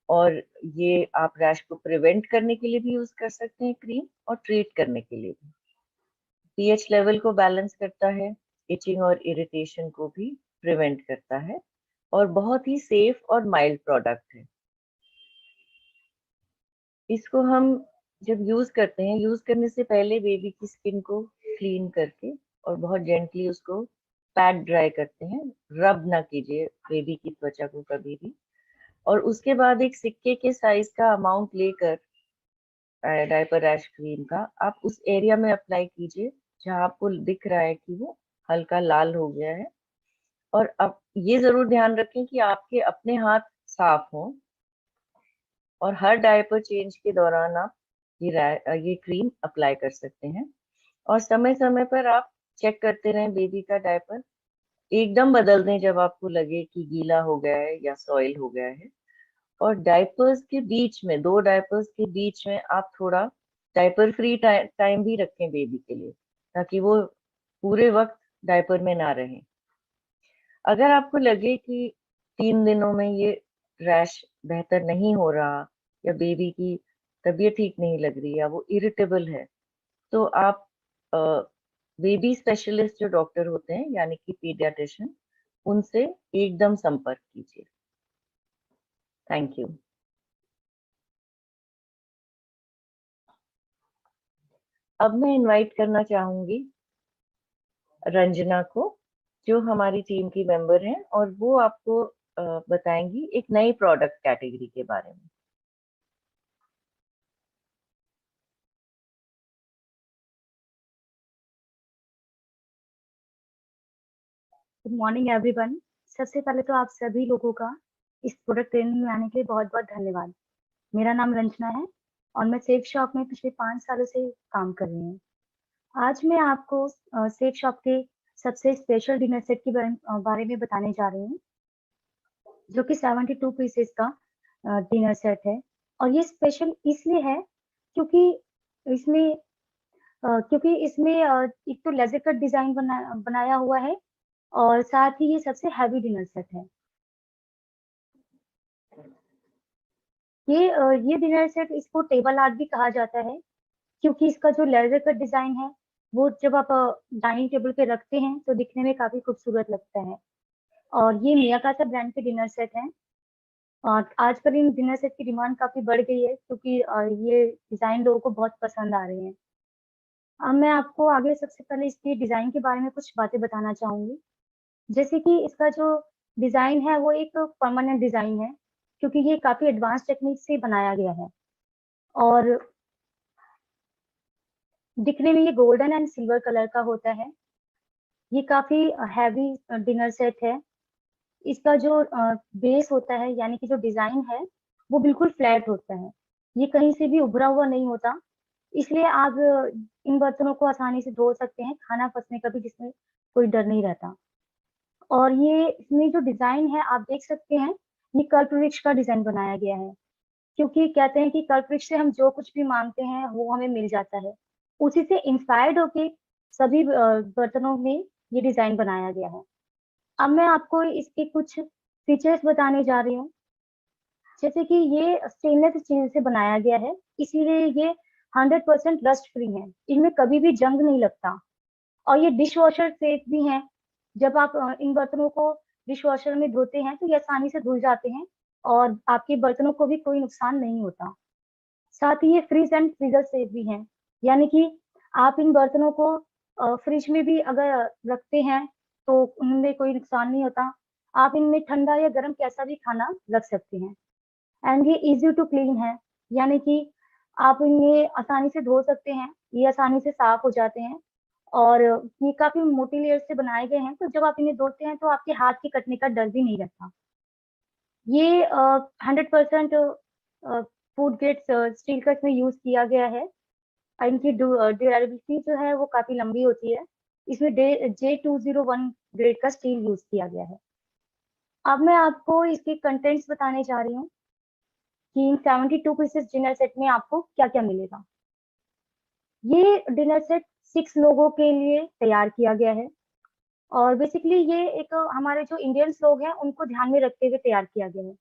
और ये आप रैश को प्रिवेंट करने के लिए भी यूज कर सकते हैं क्रीम, और ट्रीट करने के लिए भी। पीएच लेवल को बैलेंस करता है, इचिंग और इरिटेशन को भी प्रिवेंट करता है और बहुत ही सेफ और माइल्ड प्रोडक्ट है। इसको हम जब यूज करते हैं, यूज करने से पहले बेबी की स्किन को क्लीन करके और बहुत जेंटली उसको पैड ड्राई करते हैं, रब ना कीजिए बेबी की त्वचा को कभी भी। और उसके बाद एक सिक्के के साइज का अमाउंट लेकर डायपर रैश क्रीम का आप उस एरिया में अप्लाई कीजिए जहां आपको दिख रहा है कि वो हल्का लाल हो गया है। और अब ये जरूर ध्यान रखें कि आपके अपने हाथ साफ हों और हर डायपर चेंज के दौरान आप ये क्रीम अप्लाई कर सकते हैं। और समय समय पर आप चेक करते रहें बेबी का डायपर, एकदम बदल दें जब आपको लगे कि गीला हो गया है या सॉइल हो गया है। और डायपर्स के बीच में, दो डायपर्स के बीच में आप थोड़ा डायपर फ्री टाइम भी रखें बेबी के लिए, ताकि वो पूरे वक्त डायपर में ना रहे। अगर आपको लगे कि 3 दिनों में ये रैश बेहतर नहीं हो रहा या बेबी की तबीयत ठीक नहीं लग रही या वो इरिटेबल है, तो आप बेबी स्पेशलिस्ट जो डॉक्टर होते हैं यानी कि पीडियाट्रिशियन, उनसे एकदम संपर्क कीजिए। Thank you. अब मैं इनवाइट करना चाहूंगी रंजना को, जो हमारी टीम की मेंबर हैं और वो आपको बताएंगी एक नई प्रोडक्ट कैटेगरी के बारे में। Good morning everyone. सबसे पहले तो आप सभी लोगों का इस प्रोडक्ट ट्रेनिंग में आने के लिए बहुत बहुत धन्यवाद। मेरा नाम रंजना है और मैं सेफ शॉप में पिछले 5 सालों से काम कर रही हूँ। आज मैं आपको सेफ शॉप के सबसे स्पेशल डिनर सेट के बारे में बताने जा रही हूँ, जो कि 72 पीसेस का डिनर सेट है। और ये स्पेशल इसलिए है क्योंकि इसमें एक तो लेजर कट डिजाइन बनाया हुआ है और साथ ही ये सबसे हैवी डिनर सेट है। ये डिनर सेट, इसको टेबल आर्ट भी कहा जाता है क्योंकि इसका जो लेजर कट डिजाइन है वो जब आप डाइनिंग टेबल पे रखते हैं तो दिखने में काफी खूबसूरत लगता है। और ये मियाकासा ब्रांड के डिनर सेट हैं और आजकल इन डिनर सेट की डिमांड काफी बढ़ गई है क्योंकि ये डिजाइन लोगों को बहुत पसंद आ रहे हैं। अब मैं आपको आगे सबसे पहले इसकी डिजाइन के बारे में कुछ बातें बताना चाहूंगी। जैसे कि इसका जो डिजाइन है वो एक परमानेंट डिजाइन है क्योंकि ये काफी एडवांस टेक्निक से बनाया गया है और दिखने में ये गोल्डन एंड सिल्वर कलर का होता है। ये काफी हैवी डिनर सेट है। इसका जो बेस होता है यानी कि जो डिजाइन है वो बिल्कुल फ्लैट होता है, ये कहीं से भी उभरा हुआ नहीं होता। इसलिए आप इन बर्तनों को आसानी से धो सकते हैं, खाना फंसने का भी जिसमें कोई डर नहीं रहता। और ये इसमें जो डिजाइन है आप देख सकते हैं, ये कल्प वृक्ष का डिजाइन बनाया गया है क्योंकि कहते हैं कि कल्प वृक्ष से हम जो कुछ भी मांगते हैं वो हमें मिल जाता है। उसी से इंस्पायर्ड होके सभी बर्तनों में ये डिजाइन बनाया गया है। अब मैं आपको इसके कुछ फीचर्स बताने जा रही हूँ। जैसे कि ये स्टेनलेस स्टील से बनाया गया है, इसीलिए ये 100% रस्ट फ्री है, इनमें कभी भी जंग नहीं लगता। और ये डिश वॉशर सेफ भी हैं। जब आप इन बर्तनों को डिश वॉशर में धोते हैं तो ये आसानी से धुल जाते हैं और आपके बर्तनों को भी कोई नुकसान नहीं होता। साथ ही ये फ्रीज एंड फ्रीजर सेफ भी हैं, यानी कि आप इन बर्तनों को फ्रिज में भी अगर रखते हैं तो उनमें कोई नुकसान नहीं होता। आप इनमें ठंडा या गर्म कैसा भी खाना रख सकते हैं। एंड ये इजी टू क्लीन है, यानी कि आप इन्हें आसानी से धो सकते हैं, ये आसानी से साफ हो जाते हैं। और ये काफी मोटी लेयर से बनाए गए हैं तो जब आप इन्हें धोते हैं तो आपके हाथ के कटने का डर भी नहीं रहता। ये 100% फूड ग्रेड स्टील का इसमें यूज किया गया है। इनकी ड्यूरेबिलिटी जो है वो काफी लंबी होती है। इसमें J201 ग्रेड का स्टील यूज किया गया है। अब मैं आपको इसके कंटेंट्स बताने जा रही हूँ कि इन 72 पीसेस डिनर सेट में आपको क्या क्या मिलेगा। ये डिनर सेट 6 लोगों के लिए तैयार किया गया है और बेसिकली ये एक हमारे जो इंडियंस लोग हैं उनको ध्यान में रखते हुए तैयार किया गया है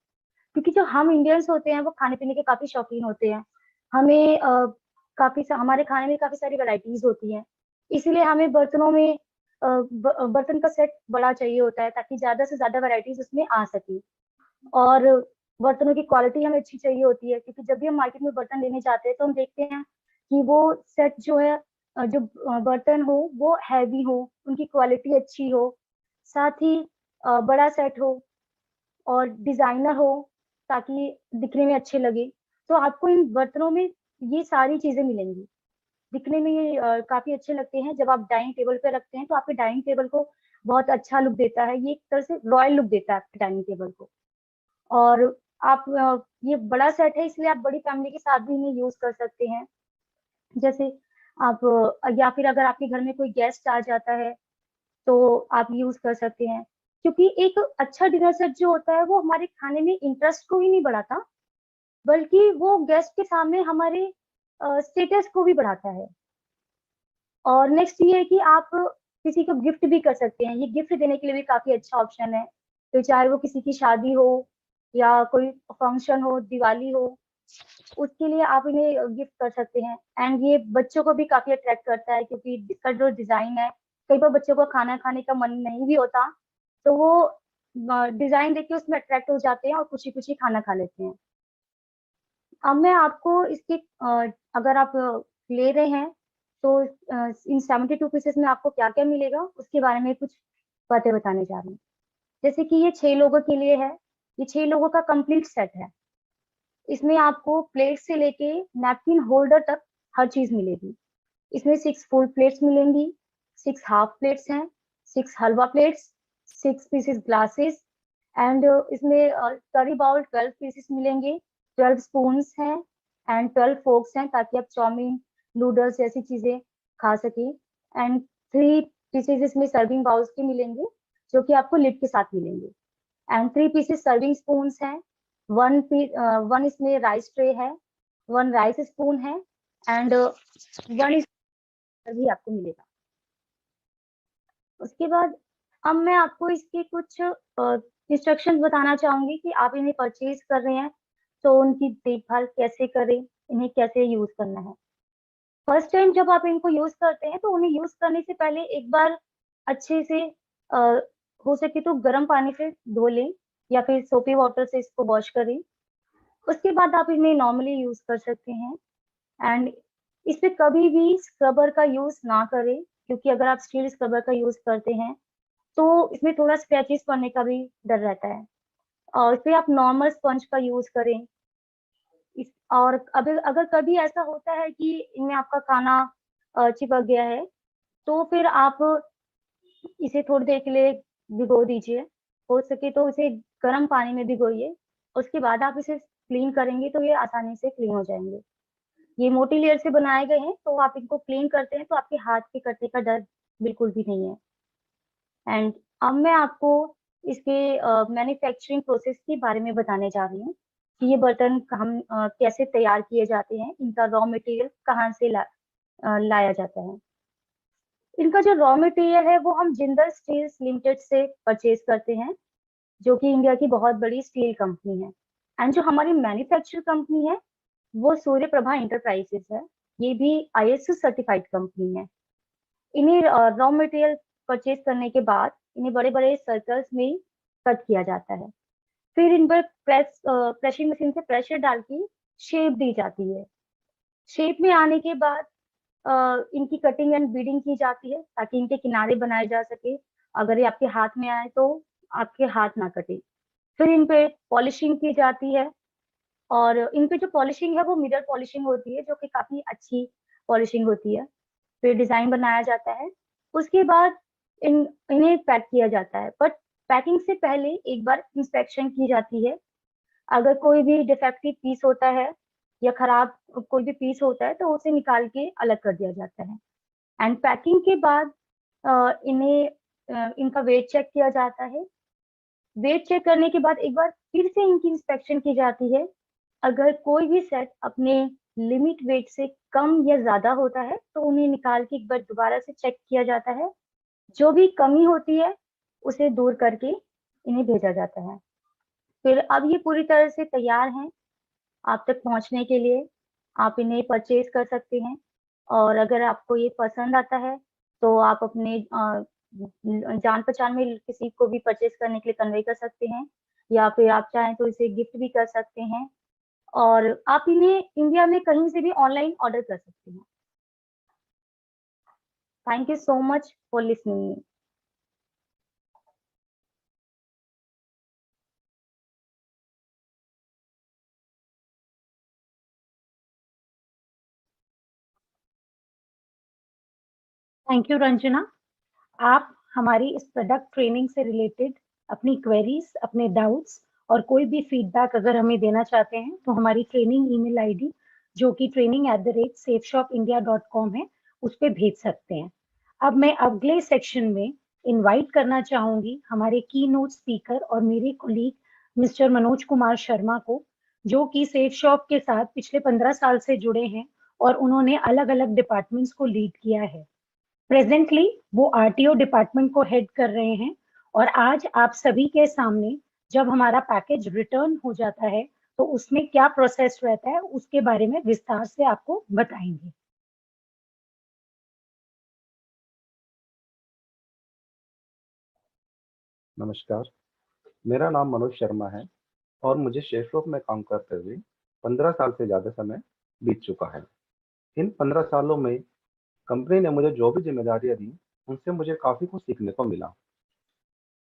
क्योंकि जो हम इंडियंस होते हैं वो खाने पीने के काफी शौकीन होते हैं। हमें हमारे खाने में काफी सारी वैरायटीज होती हैं, इसीलिए हमें बर्तनों में बर्तन का सेट बड़ा चाहिए होता है ताकि ज्यादा से ज्यादा वैरायटीज उसमें आ सके। और बर्तनों की क्वालिटी हमें अच्छी चाहिए होती है क्योंकि जब भी हम मार्केट में बर्तन लेने जाते हैं तो हम देखते हैं कि वो सेट जो है जो बर्तन हो वो हैवी हो, उनकी क्वालिटी अच्छी हो, साथ ही बड़ा सेट हो और डिजाइनर हो ताकि दिखने में अच्छे लगे। तो आपको इन बर्तनों में ये सारी चीजें मिलेंगी। दिखने में ये काफी अच्छे लगते हैं। जब आप डाइनिंग टेबल पे रखते हैं तो आपके डाइनिंग टेबल को बहुत अच्छा लुक देता है, ये एक तरह से रॉयल लुक देता है आपके डाइनिंग टेबल को। और आप ये बड़ा सेट है इसलिए आप बड़ी फैमिली के साथ भी इन्हें यूज कर सकते हैं। जैसे आप या फिर अगर आपके घर में कोई गेस्ट आ जाता है तो आप यूज कर सकते हैं क्योंकि एक अच्छा डिनर सेट जो होता है वो हमारे खाने में इंटरेस्ट को ही नहीं बढ़ाता बल्कि वो गेस्ट के सामने हमारे स्टेटस को भी बढ़ाता है। और नेक्स्ट ये है कि आप किसी को गिफ्ट भी कर सकते हैं, ये गिफ्ट देने के लिए भी काफी अच्छा ऑप्शन है। तो चाहे वो किसी की शादी हो या कोई फंक्शन हो, दिवाली हो, उसके लिए आप इन्हें गिफ्ट कर सकते हैं। एंड ये बच्चों को भी काफी अट्रैक्ट करता है क्योंकि इसका जो डिजाइन है, कई बार बच्चों को खाना खाने का मन नहीं भी होता तो वो डिजाइन देख के उसमें अट्रैक्ट हो जाते हैं और खुशी खुशी खाना खा लेते हैं। अब मैं आपको इसके अगर आप ले रहे हैं तो इन 72 पीसेस में आपको क्या क्या मिलेगा उसके बारे में कुछ बातें बताने जा रही हूँ। जैसे कि ये 6 लोगों के लिए है, ये 6 लोगों का कंप्लीट सेट है। इसमें आपको प्लेट से लेके नैपकिन होल्डर तक हर चीज मिलेगी। इसमें 6 फुल प्लेट्स मिलेंगी, 6 हाफ प्लेट्स हैं, 6 हलवा प्लेट्स, 6 पीसेस ग्लासेस एंड इसमें करीब अबाउट 12 पीसेस मिलेंगे, 12 स्पून्स हैं एंड 12 फोक्स हैं, ताकि आप चाउमीन, नूडल्स जैसी चीजें खा सके। एंड 3 पीसेस इसमें सर्विंग बाउल्स के मिलेंगे, जो कि आपको लिड के साथ मिलेंगे। एंड 3 पीसेस सर्विंग स्पून्स हैं, 1 इसमें राइस ट्रे है, 1 राइस स्पून है एंड 1 इस भी आपको मिलेगा। उसके बाद अब मैं आपको इसके कुछ इंस्ट्रक्शंस बताना चाहूंगी कि आप इन्हें परचेज कर रहे हैं तो उनकी देखभाल कैसे करें, इन्हें कैसे यूज करना है। फर्स्ट टाइम जब आप इनको यूज करते हैं तो उन्हें यूज करने से पहले एक बार अच्छे से हो सके तो गर्म पानी से धो लें या फिर सोपी वाटर से इसको वॉश करें। उसके बाद आप इन्हें नॉर्मली यूज कर सकते हैं। एंड इस पे कभी भी स्क्रबर का यूज ना करें, क्योंकि अगर आप स्टील स्क्रबर का यूज करते हैं तो इसमें थोड़ा स्क्रैचेस पड़ने का भी डर रहता है। और फिर आप नॉर्मल स्पंज का यूज करें। और अगर कभी ऐसा होता है कि इनमें आपका खाना चिपक गया है, तो फिर आप इसे थोड़ी देर के लिए भिगो दीजिए। हो सके तो इसे गर्म पानी में भिगोइए, उसके बाद आप इसे क्लीन करेंगे तो ये आसानी से क्लीन हो जाएंगे। ये मोटी लेयर से बनाए गए हैं, तो आप इनको क्लीन करते हैं तो आपके हाथ के कटने का डर बिल्कुल भी नहीं है। एंड अब मैं आपको इसके मैन्युफैक्चरिंग प्रोसेस के बारे में बताने जा रही हूँ कि ये बर्तन हम कैसे तैयार किए जाते हैं, इनका रॉ मटेरियल कहाँ से लाया जाता है। इनका जो रॉ मटेरियल है वो हम जिंदल स्टील्स लिमिटेड से परचेज करते हैं, जो कि इंडिया की बहुत बड़ी स्टील कंपनी है। एंड जो हमारी मैन्युफैक्चर कंपनी है वो सूर्य प्रभा इंटरप्राइजेस है। ये भी ISO सर्टिफाइड कंपनी है। इन्हें रॉ मटेरियल परचेज करने के बाद इन्हें बड़े बड़े सर्कल्स में कट किया जाता है। फिर इन पर प्रेसिंग मशीन से प्रेशर डाल के शेप दी जाती है। शेप में आने के बाद इनकी कटिंग एंड बीडिंग की जाती है, ताकि इनके किनारे बनाए जा सके। अगर ये आपके हाथ में आए तो आपके हाथ ना कटे। फिर इन पे पॉलिशिंग की जाती है, और इन पे जो पॉलिशिंग है वो मिरर पॉलिशिंग होती है, जो कि काफी अच्छी पॉलिशिंग होती है। फिर डिजाइन बनाया जाता है। उसके बाद इन्हें पैक किया जाता है, बट पैकिंग से पहले एक बार इंस्पेक्शन की जाती है। अगर कोई भी डिफेक्टिव पीस होता है या खराब कोई भी पीस होता है तो उसे निकाल के अलग कर दिया जाता है। एंड पैकिंग के बाद इनका वेट चेक किया जाता है। वेट चेक करने के बाद एक बार फिर से इनकी इंस्पेक्शन की जाती है। अगर कोई भी सेट अपने लिमिट वेट से कम या ज्यादा होता है तो उन्हें निकाल के एक बार दोबारा से चेक किया जाता है। जो भी कमी होती है उसे दूर करके इन्हें भेजा जाता है। फिर अब ये पूरी तरह से तैयार हैं आप तक पहुंचने के लिए। आप इन्हें परचेज कर सकते हैं, और अगर आपको ये पसंद आता है तो आप अपने जान पहचान में किसी को भी परचेज करने के लिए कन्वे कर सकते हैं, या फिर आप चाहें तो इसे गिफ्ट भी कर सकते हैं। और आप इन्हें इंडिया में कहीं से भी ऑनलाइन ऑर्डर कर सकते हैं। Thank you so much for listening. Thank you Ranjana. आप हमारी इस प्रोडक्ट ट्रेनिंग से रिलेटेड अपनी क्वेरीज, अपने डाउट्स और कोई भी फीडबैक अगर हमें देना चाहते हैं तो हमारी ट्रेनिंग ईमेल आईडी, जो कि training@safeshopindia.com है, उस पर भेज सकते हैं। अब मैं अगले सेक्शन में इनवाइट करना चाहूंगी हमारे की नोट स्पीकर और मेरे कोलीग मिस्टर मनोज कुमार शर्मा को, जो कि सेफ शॉप के साथ पिछले 15 साल से जुड़े हैं और उन्होंने अलग अलग डिपार्टमेंट्स को लीड किया है। प्रेजेंटली वो RTO डिपार्टमेंट को हेड कर रहे हैं, और आज आप सभी के सामने जब हमारा पैकेज रिटर्न हो जाता है तो उसमें क्या प्रोसेस रहता है उसके बारे में विस्तार से आपको बताएंगे। नमस्कार, मेरा नाम मनोज शर्मा है और मुझे शेफ शॉप में काम करते हुए 15 साल से ज़्यादा समय बीत चुका है। इन 15 सालों में कंपनी ने मुझे जो भी जिम्मेदारियां दी उनसे मुझे काफ़ी कुछ सीखने को मिला।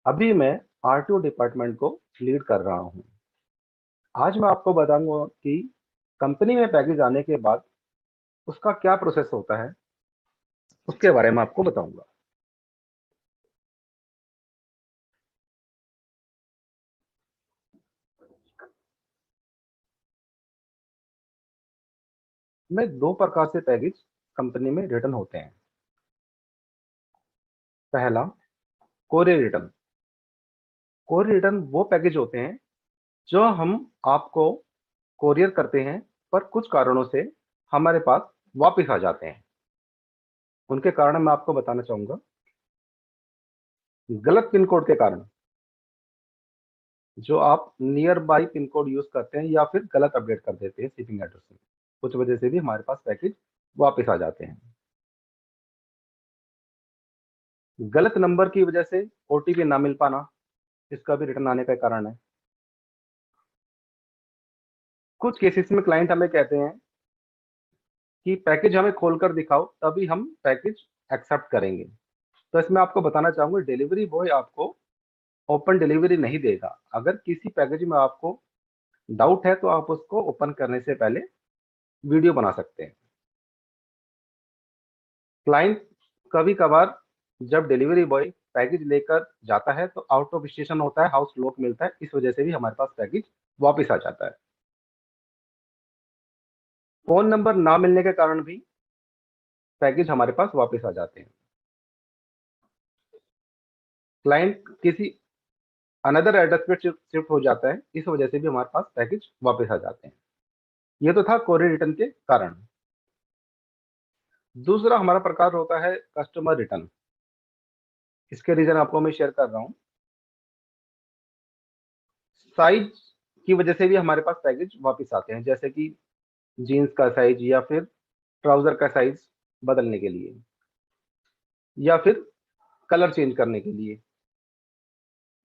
अभी मैं RTO डिपार्टमेंट को लीड कर रहा हूँ। आज मैं आपको बताऊंगा कि कंपनी में पैकेज आने के बाद उसका क्या प्रोसेस होता है, उसके बारे में आपको बताऊंगा। में 2 प्रकार से पैकेज कंपनी में रिटर्न होते हैं। पहला, कोरियर रिटर्न। कोरियर रिटर्न वो पैकेज होते हैं जो हम आपको कोरियर करते हैं, पर कुछ कारणों से हमारे पास वापस आ जाते हैं। उनके कारण मैं आपको बताना चाहूंगा। गलत पिन कोड के कारण, जो आप near by pin code use करते हैं या फिर गलत अपडेट कर देते हैं शिपिंग एड्रेस में, कुछ वजह से भी हमारे पास पैकेज वापस आ जाते हैं। गलत नंबर की वजह से ओटीपी ना मिल पाना, इसका भी रिटर्न आने का कारण है। कुछ केसेस में क्लाइंट हमें कहते हैं कि पैकेज हमें खोलकर दिखाओ, तभी हम पैकेज एक्सेप्ट करेंगे। तो इसमें आपको बताना चाहूंगा, डिलीवरी बॉय आपको ओपन डिलीवरी नहीं देगा। अगर किसी पैकेज में आपको डाउट है तो आप उसको ओपन करने से पहले वीडियो बना सकते हैं। क्लाइंट कभी कभार जब डिलीवरी बॉय पैकेज लेकर जाता है तो आउट ऑफ स्टेशन होता है, हाउस लॉक मिलता है, इस वजह से भी हमारे पास पैकेज वापस आ जाता है। फोन नंबर ना मिलने के कारण भी पैकेज हमारे पास वापस आ जाते हैं। क्लाइंट किसी अनदर एड्रेस पे शिफ्ट हो जाता है, इस वजह से भी हमारे पास पैकेज वापस आ जाते हैं। ये तो था कोरियर रिटर्न के कारण। दूसरा हमारा प्रकार होता है कस्टमर रिटर्न। इसके रीजन आपको मैं शेयर कर रहा हूं। साइज की वजह से भी हमारे पास पैकेज वापस आते हैं, जैसे कि जीन्स का साइज या फिर ट्राउजर का साइज बदलने के लिए, या फिर कलर चेंज करने के लिए,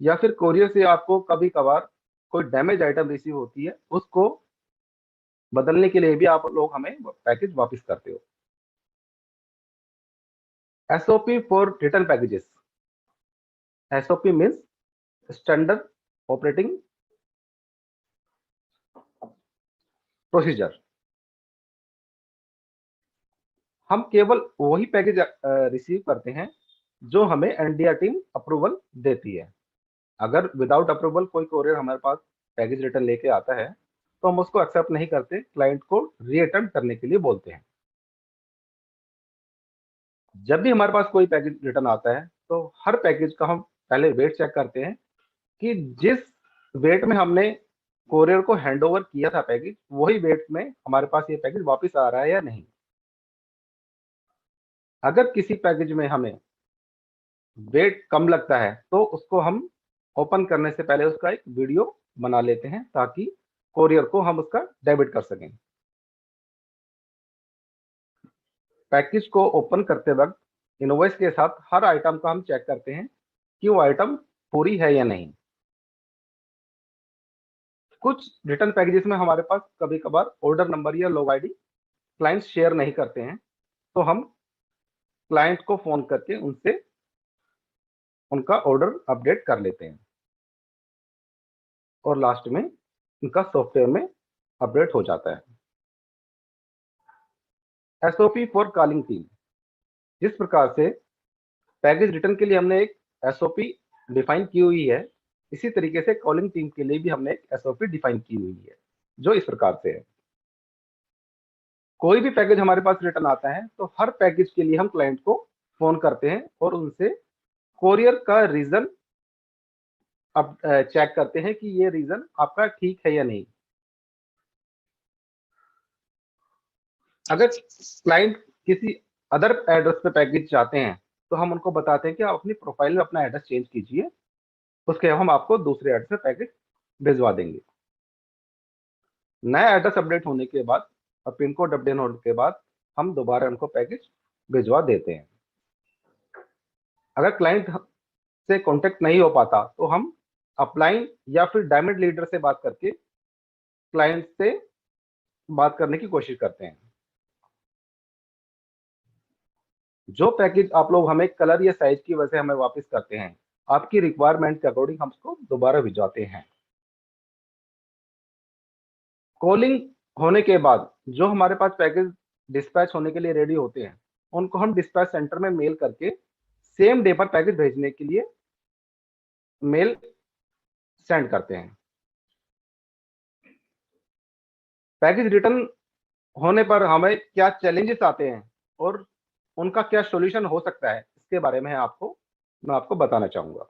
या फिर कोरियर से आपको कभी कभार कोई डैमेज आइटम रिसीव होती है, उसको बदलने के लिए भी आप लोग हमें पैकेज वापस करते हो। SOP for return packages. SOP means standard operating procedure. हम केवल वही पैकेज रिसीव करते हैं जो हमें एनडीआर टीम अप्रूवल देती है। अगर विदाउट अप्रूवल कोई कोरियर हमारे पास पैकेज रिटर्न लेके आता है तो हम उसको एक्सेप्ट नहीं करते, क्लाइंट को रीअटेम्प्ट करने के लिए बोलते हैं। जब भी हमारे पास कोई पैकेज रिटर्न आता है तो हर पैकेज का हम पहले वेट चेक करते हैं कि जिस वेट में हमने कोरियर को हैंडओवर किया था पैकेज, वही वेट में हमारे पास ये पैकेज वापस आ रहा है या नहीं। अगर किसी पैकेज में हमें वेट कम लगता है तो उसको हम ओपन करने से पहले उसका एक वीडियो बना लेते हैं, ताकि कोरियर को हम उसका डेबिट कर सकें। पैकेज को ओपन करते वक्त इनवॉइस के साथ हर आइटम का हम चेक करते हैं कि वो आइटम पूरी है या नहीं। कुछ रिटर्न पैकेजेस में हमारे पास कभी कभार ऑर्डर नंबर या लॉग आईडी क्लाइंट शेयर नहीं करते हैं, तो हम क्लाइंट को फोन करके उनसे उनका ऑर्डर अपडेट कर लेते हैं और लास्ट में उनका सॉफ्टवेयर में अपडेट हो जाता है। SOP for calling team. जिस प्रकार से पैकेज रिटर्न के लिए हमने एक एसओपी डिफाइन की हुई है, इसी तरीके से कॉलिंग टीम के लिए भी हमने एक एसओपी डिफाइन की हुई है, जो इस प्रकार से है। कोई भी पैकेज हमारे पास रिटर्न आता है तो हर पैकेज के लिए हम क्लाइंट को फोन करते हैं और उनसे कोरियर का रीजन अब चेक करते हैं कि ये रीजन आपका ठीक है या नहीं। अगर क्लाइंट किसी अदर एड्रेस पे पैकेज चाहते हैं तो हम उनको बताते हैं कि आप अपनी प्रोफाइल में अपना एड्रेस चेंज कीजिए, उसके हम आपको दूसरे एड्रेस पे पैकेज भिजवा देंगे। नया एड्रेस अपडेट होने के बाद और पिन कोड अपडेट होने के बाद हम दोबारा उनको पैकेज भिजवा देते हैं। अगर क्लाइंट से कांटेक्ट नहीं हो पाता तो हम अपलाइन या फिर डायमंड लीडर से बात करके क्लाइंट से बात करने की कोशिश करते हैं। जो पैकेज आप लोग हमें कलर या साइज की वजह से हमें वापस करते हैं, आपकी रिक्वायरमेंट के अकॉर्डिंग हम उसको दोबारा भिजवाते हैं। कॉलिंग होने के बाद जो हमारे पास पैकेज डिस्पैच होने के लिए रेडी होते हैं, उनको हम डिस्पैच सेंटर में मेल करके सेम डे पर पैकेज भेजने के लिए मेल सेंड करते हैं। पैकेज रिटर्न होने पर हमें क्या चैलेंजेस आते हैं और उनका क्या सॉल्यूशन हो सकता है, इसके बारे में मैं आपको बताना चाहूंगा।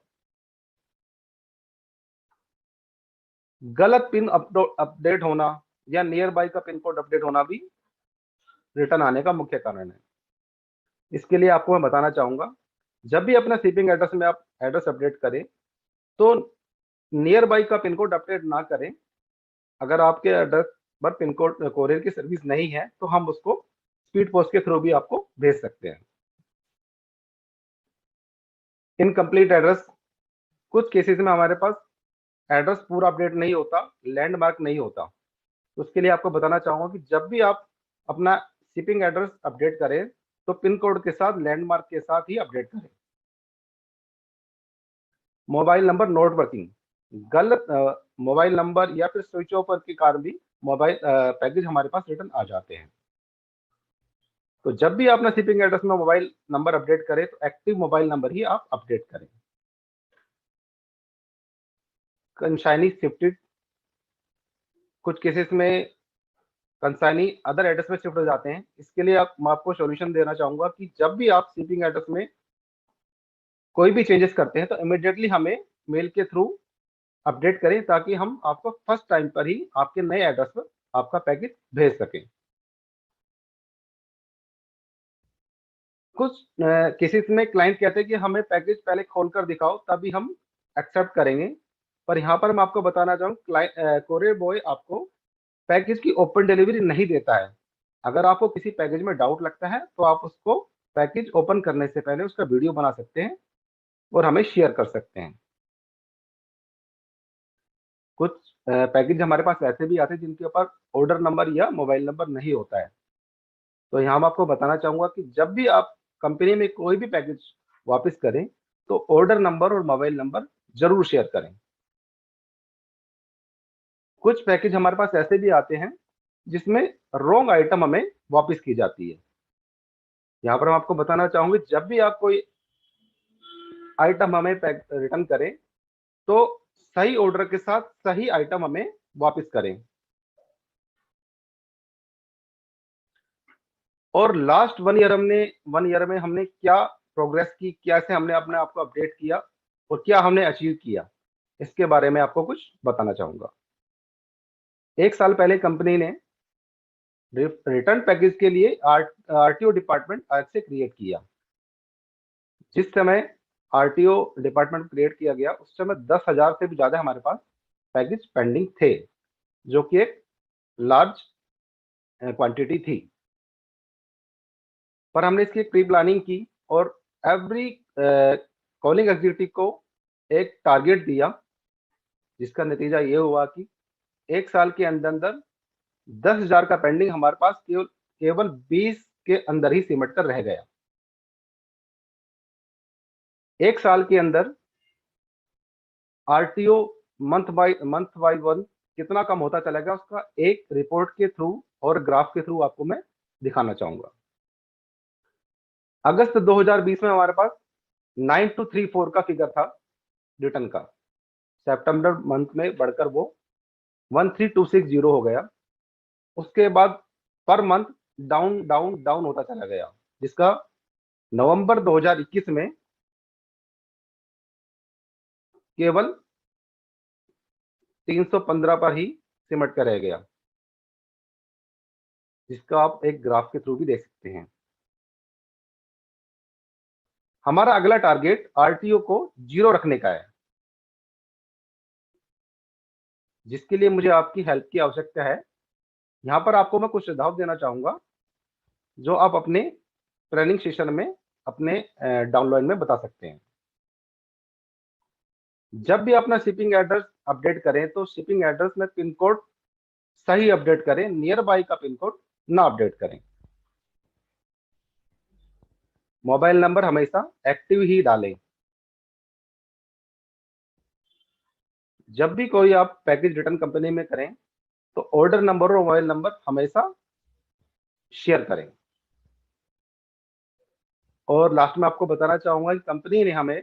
गलत पिन अपडेट होना या नियर बाई का पिन कोड अपडेट होना भी रिटर्न आने का मुख्य कारण है। इसके लिए आपको मैं बताना चाहूंगा, जब भी अपना शिपिंग एड्रेस में आप एड्रेस अपडेट करें तो नियर बाई का पिन कोड अपडेट ना करें। अगर आपके एड्रेस पर पिन कोड कोरियर की सर्विस नहीं है तो हम उसको स्पीड पोस्ट के थ्रू भी आपको भेज सकते हैं। इनकम्प्लीट एड्रेस, कुछ केसेस में हमारे पास एड्रेस पूरा अपडेट नहीं होता, लैंडमार्क नहीं होता। उसके लिए आपको बताना चाहूंगा कि जब भी आप अपना शिपिंग एड्रेस अपडेट करें तो पिन कोड के साथ लैंडमार्क के साथ ही अपडेट करें। मोबाइल नंबर नॉट वर्किंग, गलत मोबाइल नंबर या फिर स्विच ऑफ के कारण भी मोबाइल पैकेज हमारे पास रिटर्न आ जाते हैं। तो जब भी आप अपना शिपिंग एड्रेस में मोबाइल नंबर अपडेट करें तो एक्टिव मोबाइल नंबर ही आप अपडेट करें। कंसाइनी शिफ्टेड, कुछ केसेस में कंसाइनी अदर एड्रेस में शिफ्ट हो जाते हैं। इसके लिए मैं आपको सॉल्यूशन देना चाहूंगा कि जब भी आप शिपिंग एड्रेस में कोई भी चेंजेस करते हैं तो इमीडिएटली हमें मेल के थ्रू अपडेट करें, ताकि हम आपको फर्स्ट टाइम पर ही आपके नए एड्रेस पर आपका पैकेज भेज सकें। कुछ केसेस में क्लाइंट कहते हैं कि हमें पैकेज पहले खोलकर दिखाओ तभी हम एक्सेप्ट करेंगे, पर यहाँ पर मैं आपको बताना चाहूँ कोरियर बॉय आपको पैकेज की ओपन डिलीवरी नहीं देता है। अगर आपको किसी पैकेज में डाउट लगता है तो आप उसको पैकेज ओपन करने से पहले उसका वीडियो बना सकते हैं और हमें शेयर कर सकते हैं। कुछ पैकेज हमारे पास ऐसे भी आते हैं जिनके ऊपर ऑर्डर नंबर या मोबाइल नंबर नहीं होता है। तो यहाँ मैं आपको बताना चाहूंगा कि जब भी आप कंपनी में कोई भी पैकेज वापस करें तो ऑर्डर नंबर और मोबाइल नंबर जरूर शेयर करें। कुछ पैकेज हमारे पास ऐसे भी आते हैं जिसमें रॉन्ग आइटम हमें वापस की जाती है। यहाँ पर हम आपको बताना चाहूंगी, जब भी आप कोई आइटम हमें रिटर्न करें तो सही ऑर्डर के साथ सही आइटम हमें वापस करें। और लास्ट 1 ईयर में हमने क्या प्रोग्रेस की, कैसे हमने अपने आप को अपडेट किया और क्या हमने अचीव किया, इसके बारे में आपको कुछ बताना चाहूंगा। 1 साल पहले कंपनी ने रिटर्न पैकेज के लिए आरटीओ डिपार्टमेंट अलग से क्रिएट किया। जिस समय आरटीओ डिपार्टमेंट क्रिएट किया गया उस समय 10,000 से भी ज्यादा हमारे पास पैकेज पेंडिंग थे, जो कि एक लार्ज क्वांटिटी थी। पर हमने इसकी प्री प्लानिंग की और एवरी कॉलिंग एग्जीक्यूटिव को एक टारगेट दिया, जिसका नतीजा ये हुआ कि 1 साल के अंदर अंदर 10,000 का पेंडिंग हमारे पास केवल 20 के अंदर ही सिमट कर रह गया। 1 साल के अंदर आरटीओ मंथ बाय वन कितना कम होता चला गया, उसका एक रिपोर्ट के थ्रू और ग्राफ के थ्रू आपको मैं दिखाना चाहूंगा। अगस्त 2020 में हमारे पास 9234 का फिगर था रिटर्न का। सितंबर मंथ में बढ़कर वो 13260 हो गया। उसके बाद per month down down down होता चला गया, जिसका नवंबर 2021 में केवल 315 पर ही सिमट कर रह गया, जिसका आप एक ग्राफ के थ्रू भी देख सकते हैं। हमारा अगला टारगेट आरटीओ को 0 रखने का है, जिसके लिए मुझे आपकी हेल्प की आवश्यकता है। यहाँ पर आपको मैं कुछ सुझाव देना चाहूंगा जो आप अपने ट्रेनिंग सेशन में अपने डाउनलाइन में बता सकते हैं। जब भी अपना शिपिंग एड्रेस अपडेट करें तो शिपिंग एड्रेस में पिन कोड सही अपडेट करें, नियर बाई का पिन कोड ना अपडेट करें। मोबाइल नंबर हमेशा एक्टिव ही डालें। जब भी कोई आप पैकेज रिटर्न कंपनी में करें तो ऑर्डर नंबर और मोबाइल नंबर हमेशा शेयर करें। और लास्ट में आपको बताना चाहूंगा कि कंपनी ने हमें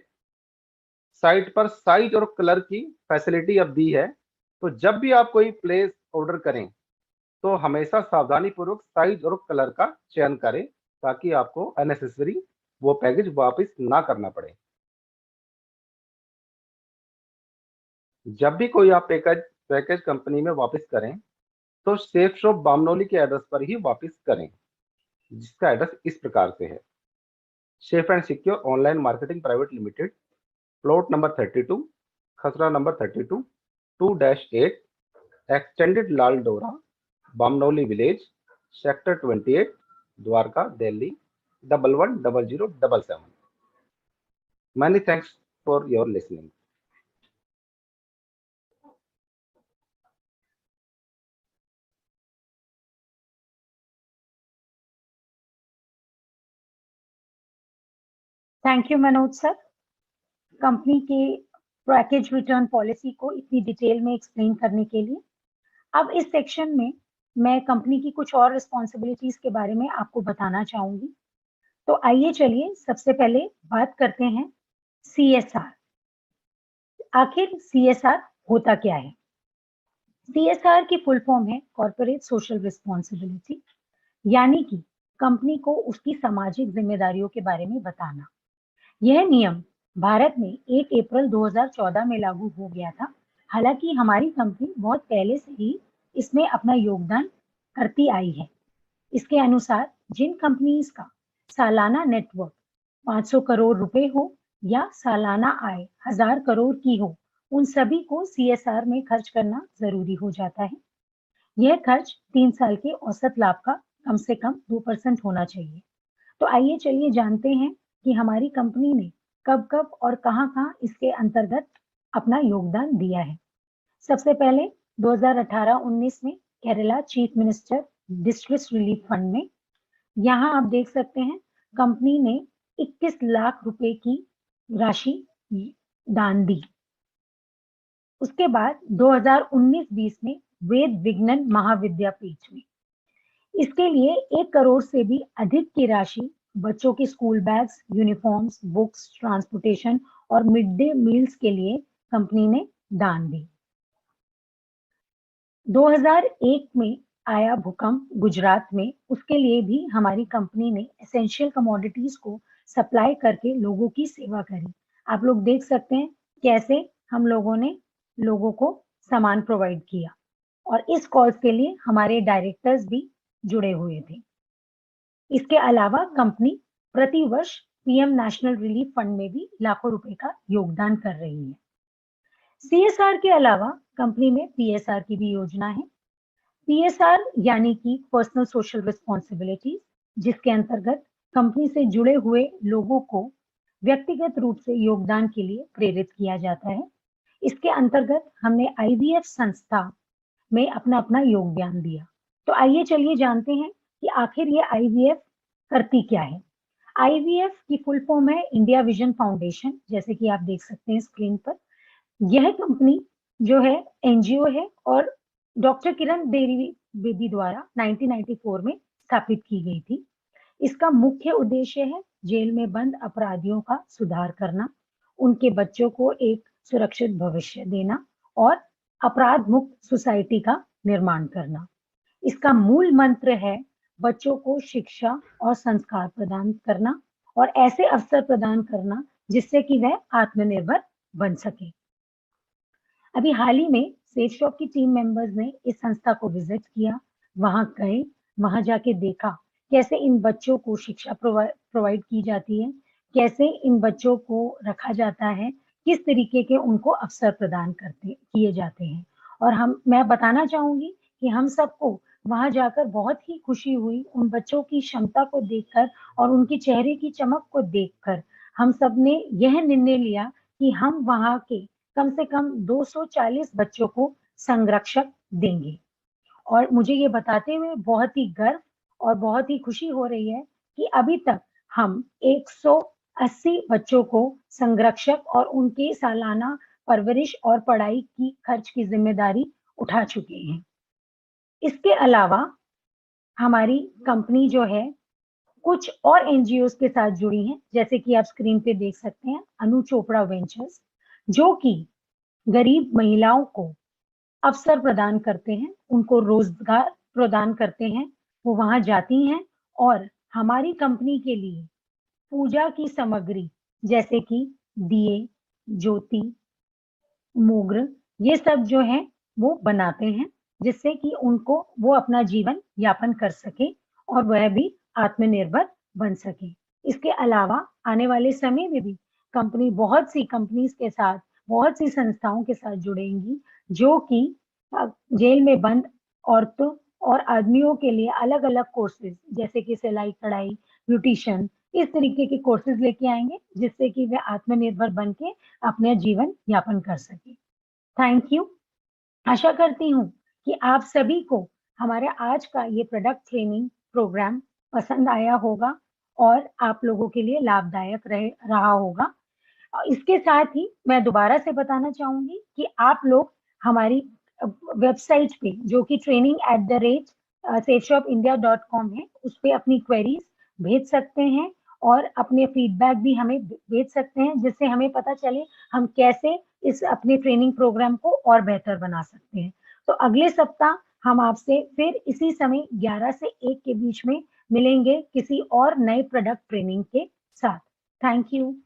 साइट पर साइज और कलर की फैसिलिटी अब दी है। तो जब भी आप कोई प्लेस ऑर्डर करें तो हमेशा सावधानी पूर्वक साइज और कलर का चयन करें ताकि आपको अननेसेसरी वो पैकेज वापस ना करना पड़े। जब भी कोई आप पैकेज कंपनी में वापस करें तो सेफ शॉप बामनोली के एड्रेस पर ही वापस करें, जिसका एड्रेस इस प्रकार से है। Safe and secure online marketing private limited, plot number 32, खसरा नंबर 32, 2-8, एक्सटेंडेड लाल डोरा, Bamnoli village, sector 28, Dwarka, Delhi 110077। Many thanks for your listening. Thank you Manoj sir, company के पैकेज रिटर्न पॉलिसी को इतनी डिटेल में एक्सप्लेन करने के लिए। अब इस सेक्शन में मैं कंपनी की कुछ और रिस्पॉन्सिबिलिटीज के बारे में आपको बताना चाहूंगी। तो आइए चलिए सबसे पहले बात करते हैं CSR। आखिर CSR होता क्या है? CSR की फुल फॉर्म है कॉर्पोरेट सोशल रिस्पॉन्सिबिलिटी, यानी कि कंपनी को उसकी सामाजिक जिम्मेदारियों के बारे में बताना। यह नियम भारत में 1 अप्रैल 2014 में लागू हो गया था। हालांकि हमारी कंपनी बहुत पहले से ही इसमें अपना योगदान करती आई है। इसके अनुसार जिन कंपनीज का सालाना नेटवर्क 500 करोड़ रुपए हो या सालाना आय 1000 करोड़ की हो, उन सभी को CSR में खर्च करना जरूरी हो जाता है। यह खर्च 3 साल के औसत लाभ का कम से कम 2% होना चाहिए। तो आइए चलिए जानते हैं कि हमारी कंपनी ने कब कब और कहां इसके अंतर्गत अपना योगदान दिया है। सबसे पहले 2018-19 में Kerala chief minister distress relief fund में, यहाँ आप देख सकते हैं कंपनी ने 21 लाख रुपए की राशि दान दी। उसके बाद 2019-20 में वेद विज्ञान महाविद्यापीठ में, इसके लिए 1 करोड़ से भी अधिक की राशि बच्चों के school bags, uniforms, books, transportation और मिड डे मील्स के लिए कंपनी ने दान दी। 2001 में आया भूकंप गुजरात में, उसके लिए भी हमारी कंपनी ने एसेंशियल कमोडिटीज को सप्लाई करके लोगों की सेवा करी। आप लोग देख सकते हैं कैसे हम लोगों ने लोगों को सामान प्रोवाइड किया, और इस कॉज के लिए हमारे डायरेक्टर्स भी जुड़े हुए थे। इसके अलावा कंपनी प्रतिवर्ष PM नेशनल रिलीफ फंड में भी लाखों रुपए का योगदान कर रही है। CSR के अलावा कंपनी में PSR की भी योजना है। PSR यानी कि पर्सनल सोशल रिस्पॉन्सिबिलिटी, जिसके अंतर्गत कंपनी से जुड़े हुए लोगों को व्यक्तिगत रूप से योगदान के लिए प्रेरित किया जाता है। इसके अंतर्गत हमने IVF संस्था में अपना योगदान दिया। तो आइए चलिए जानते हैं कि आखिर ये IVF करती क्या है। IVF की फुल फॉर्म है इंडिया विजन फाउंडेशन, जैसे कि आप देख सकते हैं स्क्रीन पर। यह कंपनी जो है NGO है और डॉक्टर किरण बेदी द्वारा 1994 में स्थापित की गई थी। इसका मुख्य उद्देश्य है जेल में बंद अपराधियों का सुधार करना, उनके बच्चों को एक सुरक्षित भविष्य देना और अपराध मुक्त सोसाइटी का निर्माण करना। इसका मूल मंत्र है बच्चों को शिक्षा और संस्कार प्रदान करना और ऐसे अवसर प्रदान करना जिससे कि वह आत्मनिर्भर बन सके। अभी हाल ही में सेफ शॉप की टीम मेंबर्स ने इस संस्था को विजिट किया, वहां गए, वहां जाके देखा कैसे इन बच्चों को शिक्षा प्रोवाइड की जाती है, कैसे इन बच्चों को रखा जाता है, किस तरीके के उनको अवसर प्रदान किए जाते हैं। और मैं बताना चाहूंगी कि हम सबको वहां जाकर बहुत ही खुशी हुई उन बच्चों की क्षमता को देखकर और उनके चेहरे की चमक को देखकर। हम सब ने यह निर्णय लिया कि हम वहां के कम से कम 240 बच्चों को संरक्षक देंगे। और मुझे ये बताते हुए बहुत ही गर्व और बहुत ही खुशी हो रही है कि अभी तक हम 180 बच्चों को संरक्षक और उनके सालाना परवरिश और पढ़ाई की खर्च की जिम्मेदारी उठा चुके हैं। इसके अलावा हमारी कंपनी जो है कुछ और NGOs के साथ जुड़ी है, जैसे कि आप स्क्रीन पे देख सकते हैं अनु चोपड़ा वेंचर्स, जो कि गरीब महिलाओं को अवसर प्रदान करते हैं, उनको रोजगार प्रदान करते हैं वो वहां जाती हैं और हमारी कंपनी के लिए पूजा की सामग्री जैसे कि दिए, ज्योति, मोग्र, ये सब जो है वो बनाते हैं, जिससे कि उनको वो अपना जीवन यापन कर सके और वह भी आत्मनिर्भर बन सके। इसके अलावा आने वाले समय में भी कंपनी बहुत सी कंपनीज के साथ, बहुत सी संस्थाओं के साथ जुड़ेंगी, जो कि जेल में बंद औरतों और आदमियों के लिए अलग अलग कोर्सेज जैसे कि सिलाई कढ़ाई, ब्यूटिशियन, इस तरीके के कोर्सेज लेके आएंगे, जिससे कि वे आत्मनिर्भर बन के अपना जीवन यापन कर सके। Thank you. आशा करती हूँ कि आप सभी को हमारे आज का ये प्रोडक्ट ट्रेनिंग प्रोग्राम पसंद आया होगा और आप लोगों के लिए लाभदायक रहा होगा। इसके साथ ही मैं दोबारा से बताना चाहूंगी कि आप लोग हमारी वेबसाइट पे, जो कि training@safeshopindia.com है, उस पे अपनी क्वेरीज भेज सकते हैं और अपने फीडबैक भी हमें भेज सकते हैं, जिससे हमें पता चले हम कैसे इस अपने ट्रेनिंग प्रोग्राम को और बेहतर बना सकते हैं। तो अगले सप्ताह हम आपसे फिर इसी समय 11 से 1 के बीच में मिलेंगे किसी और नए प्रोडक्ट ट्रेनिंग के साथ। Thank you.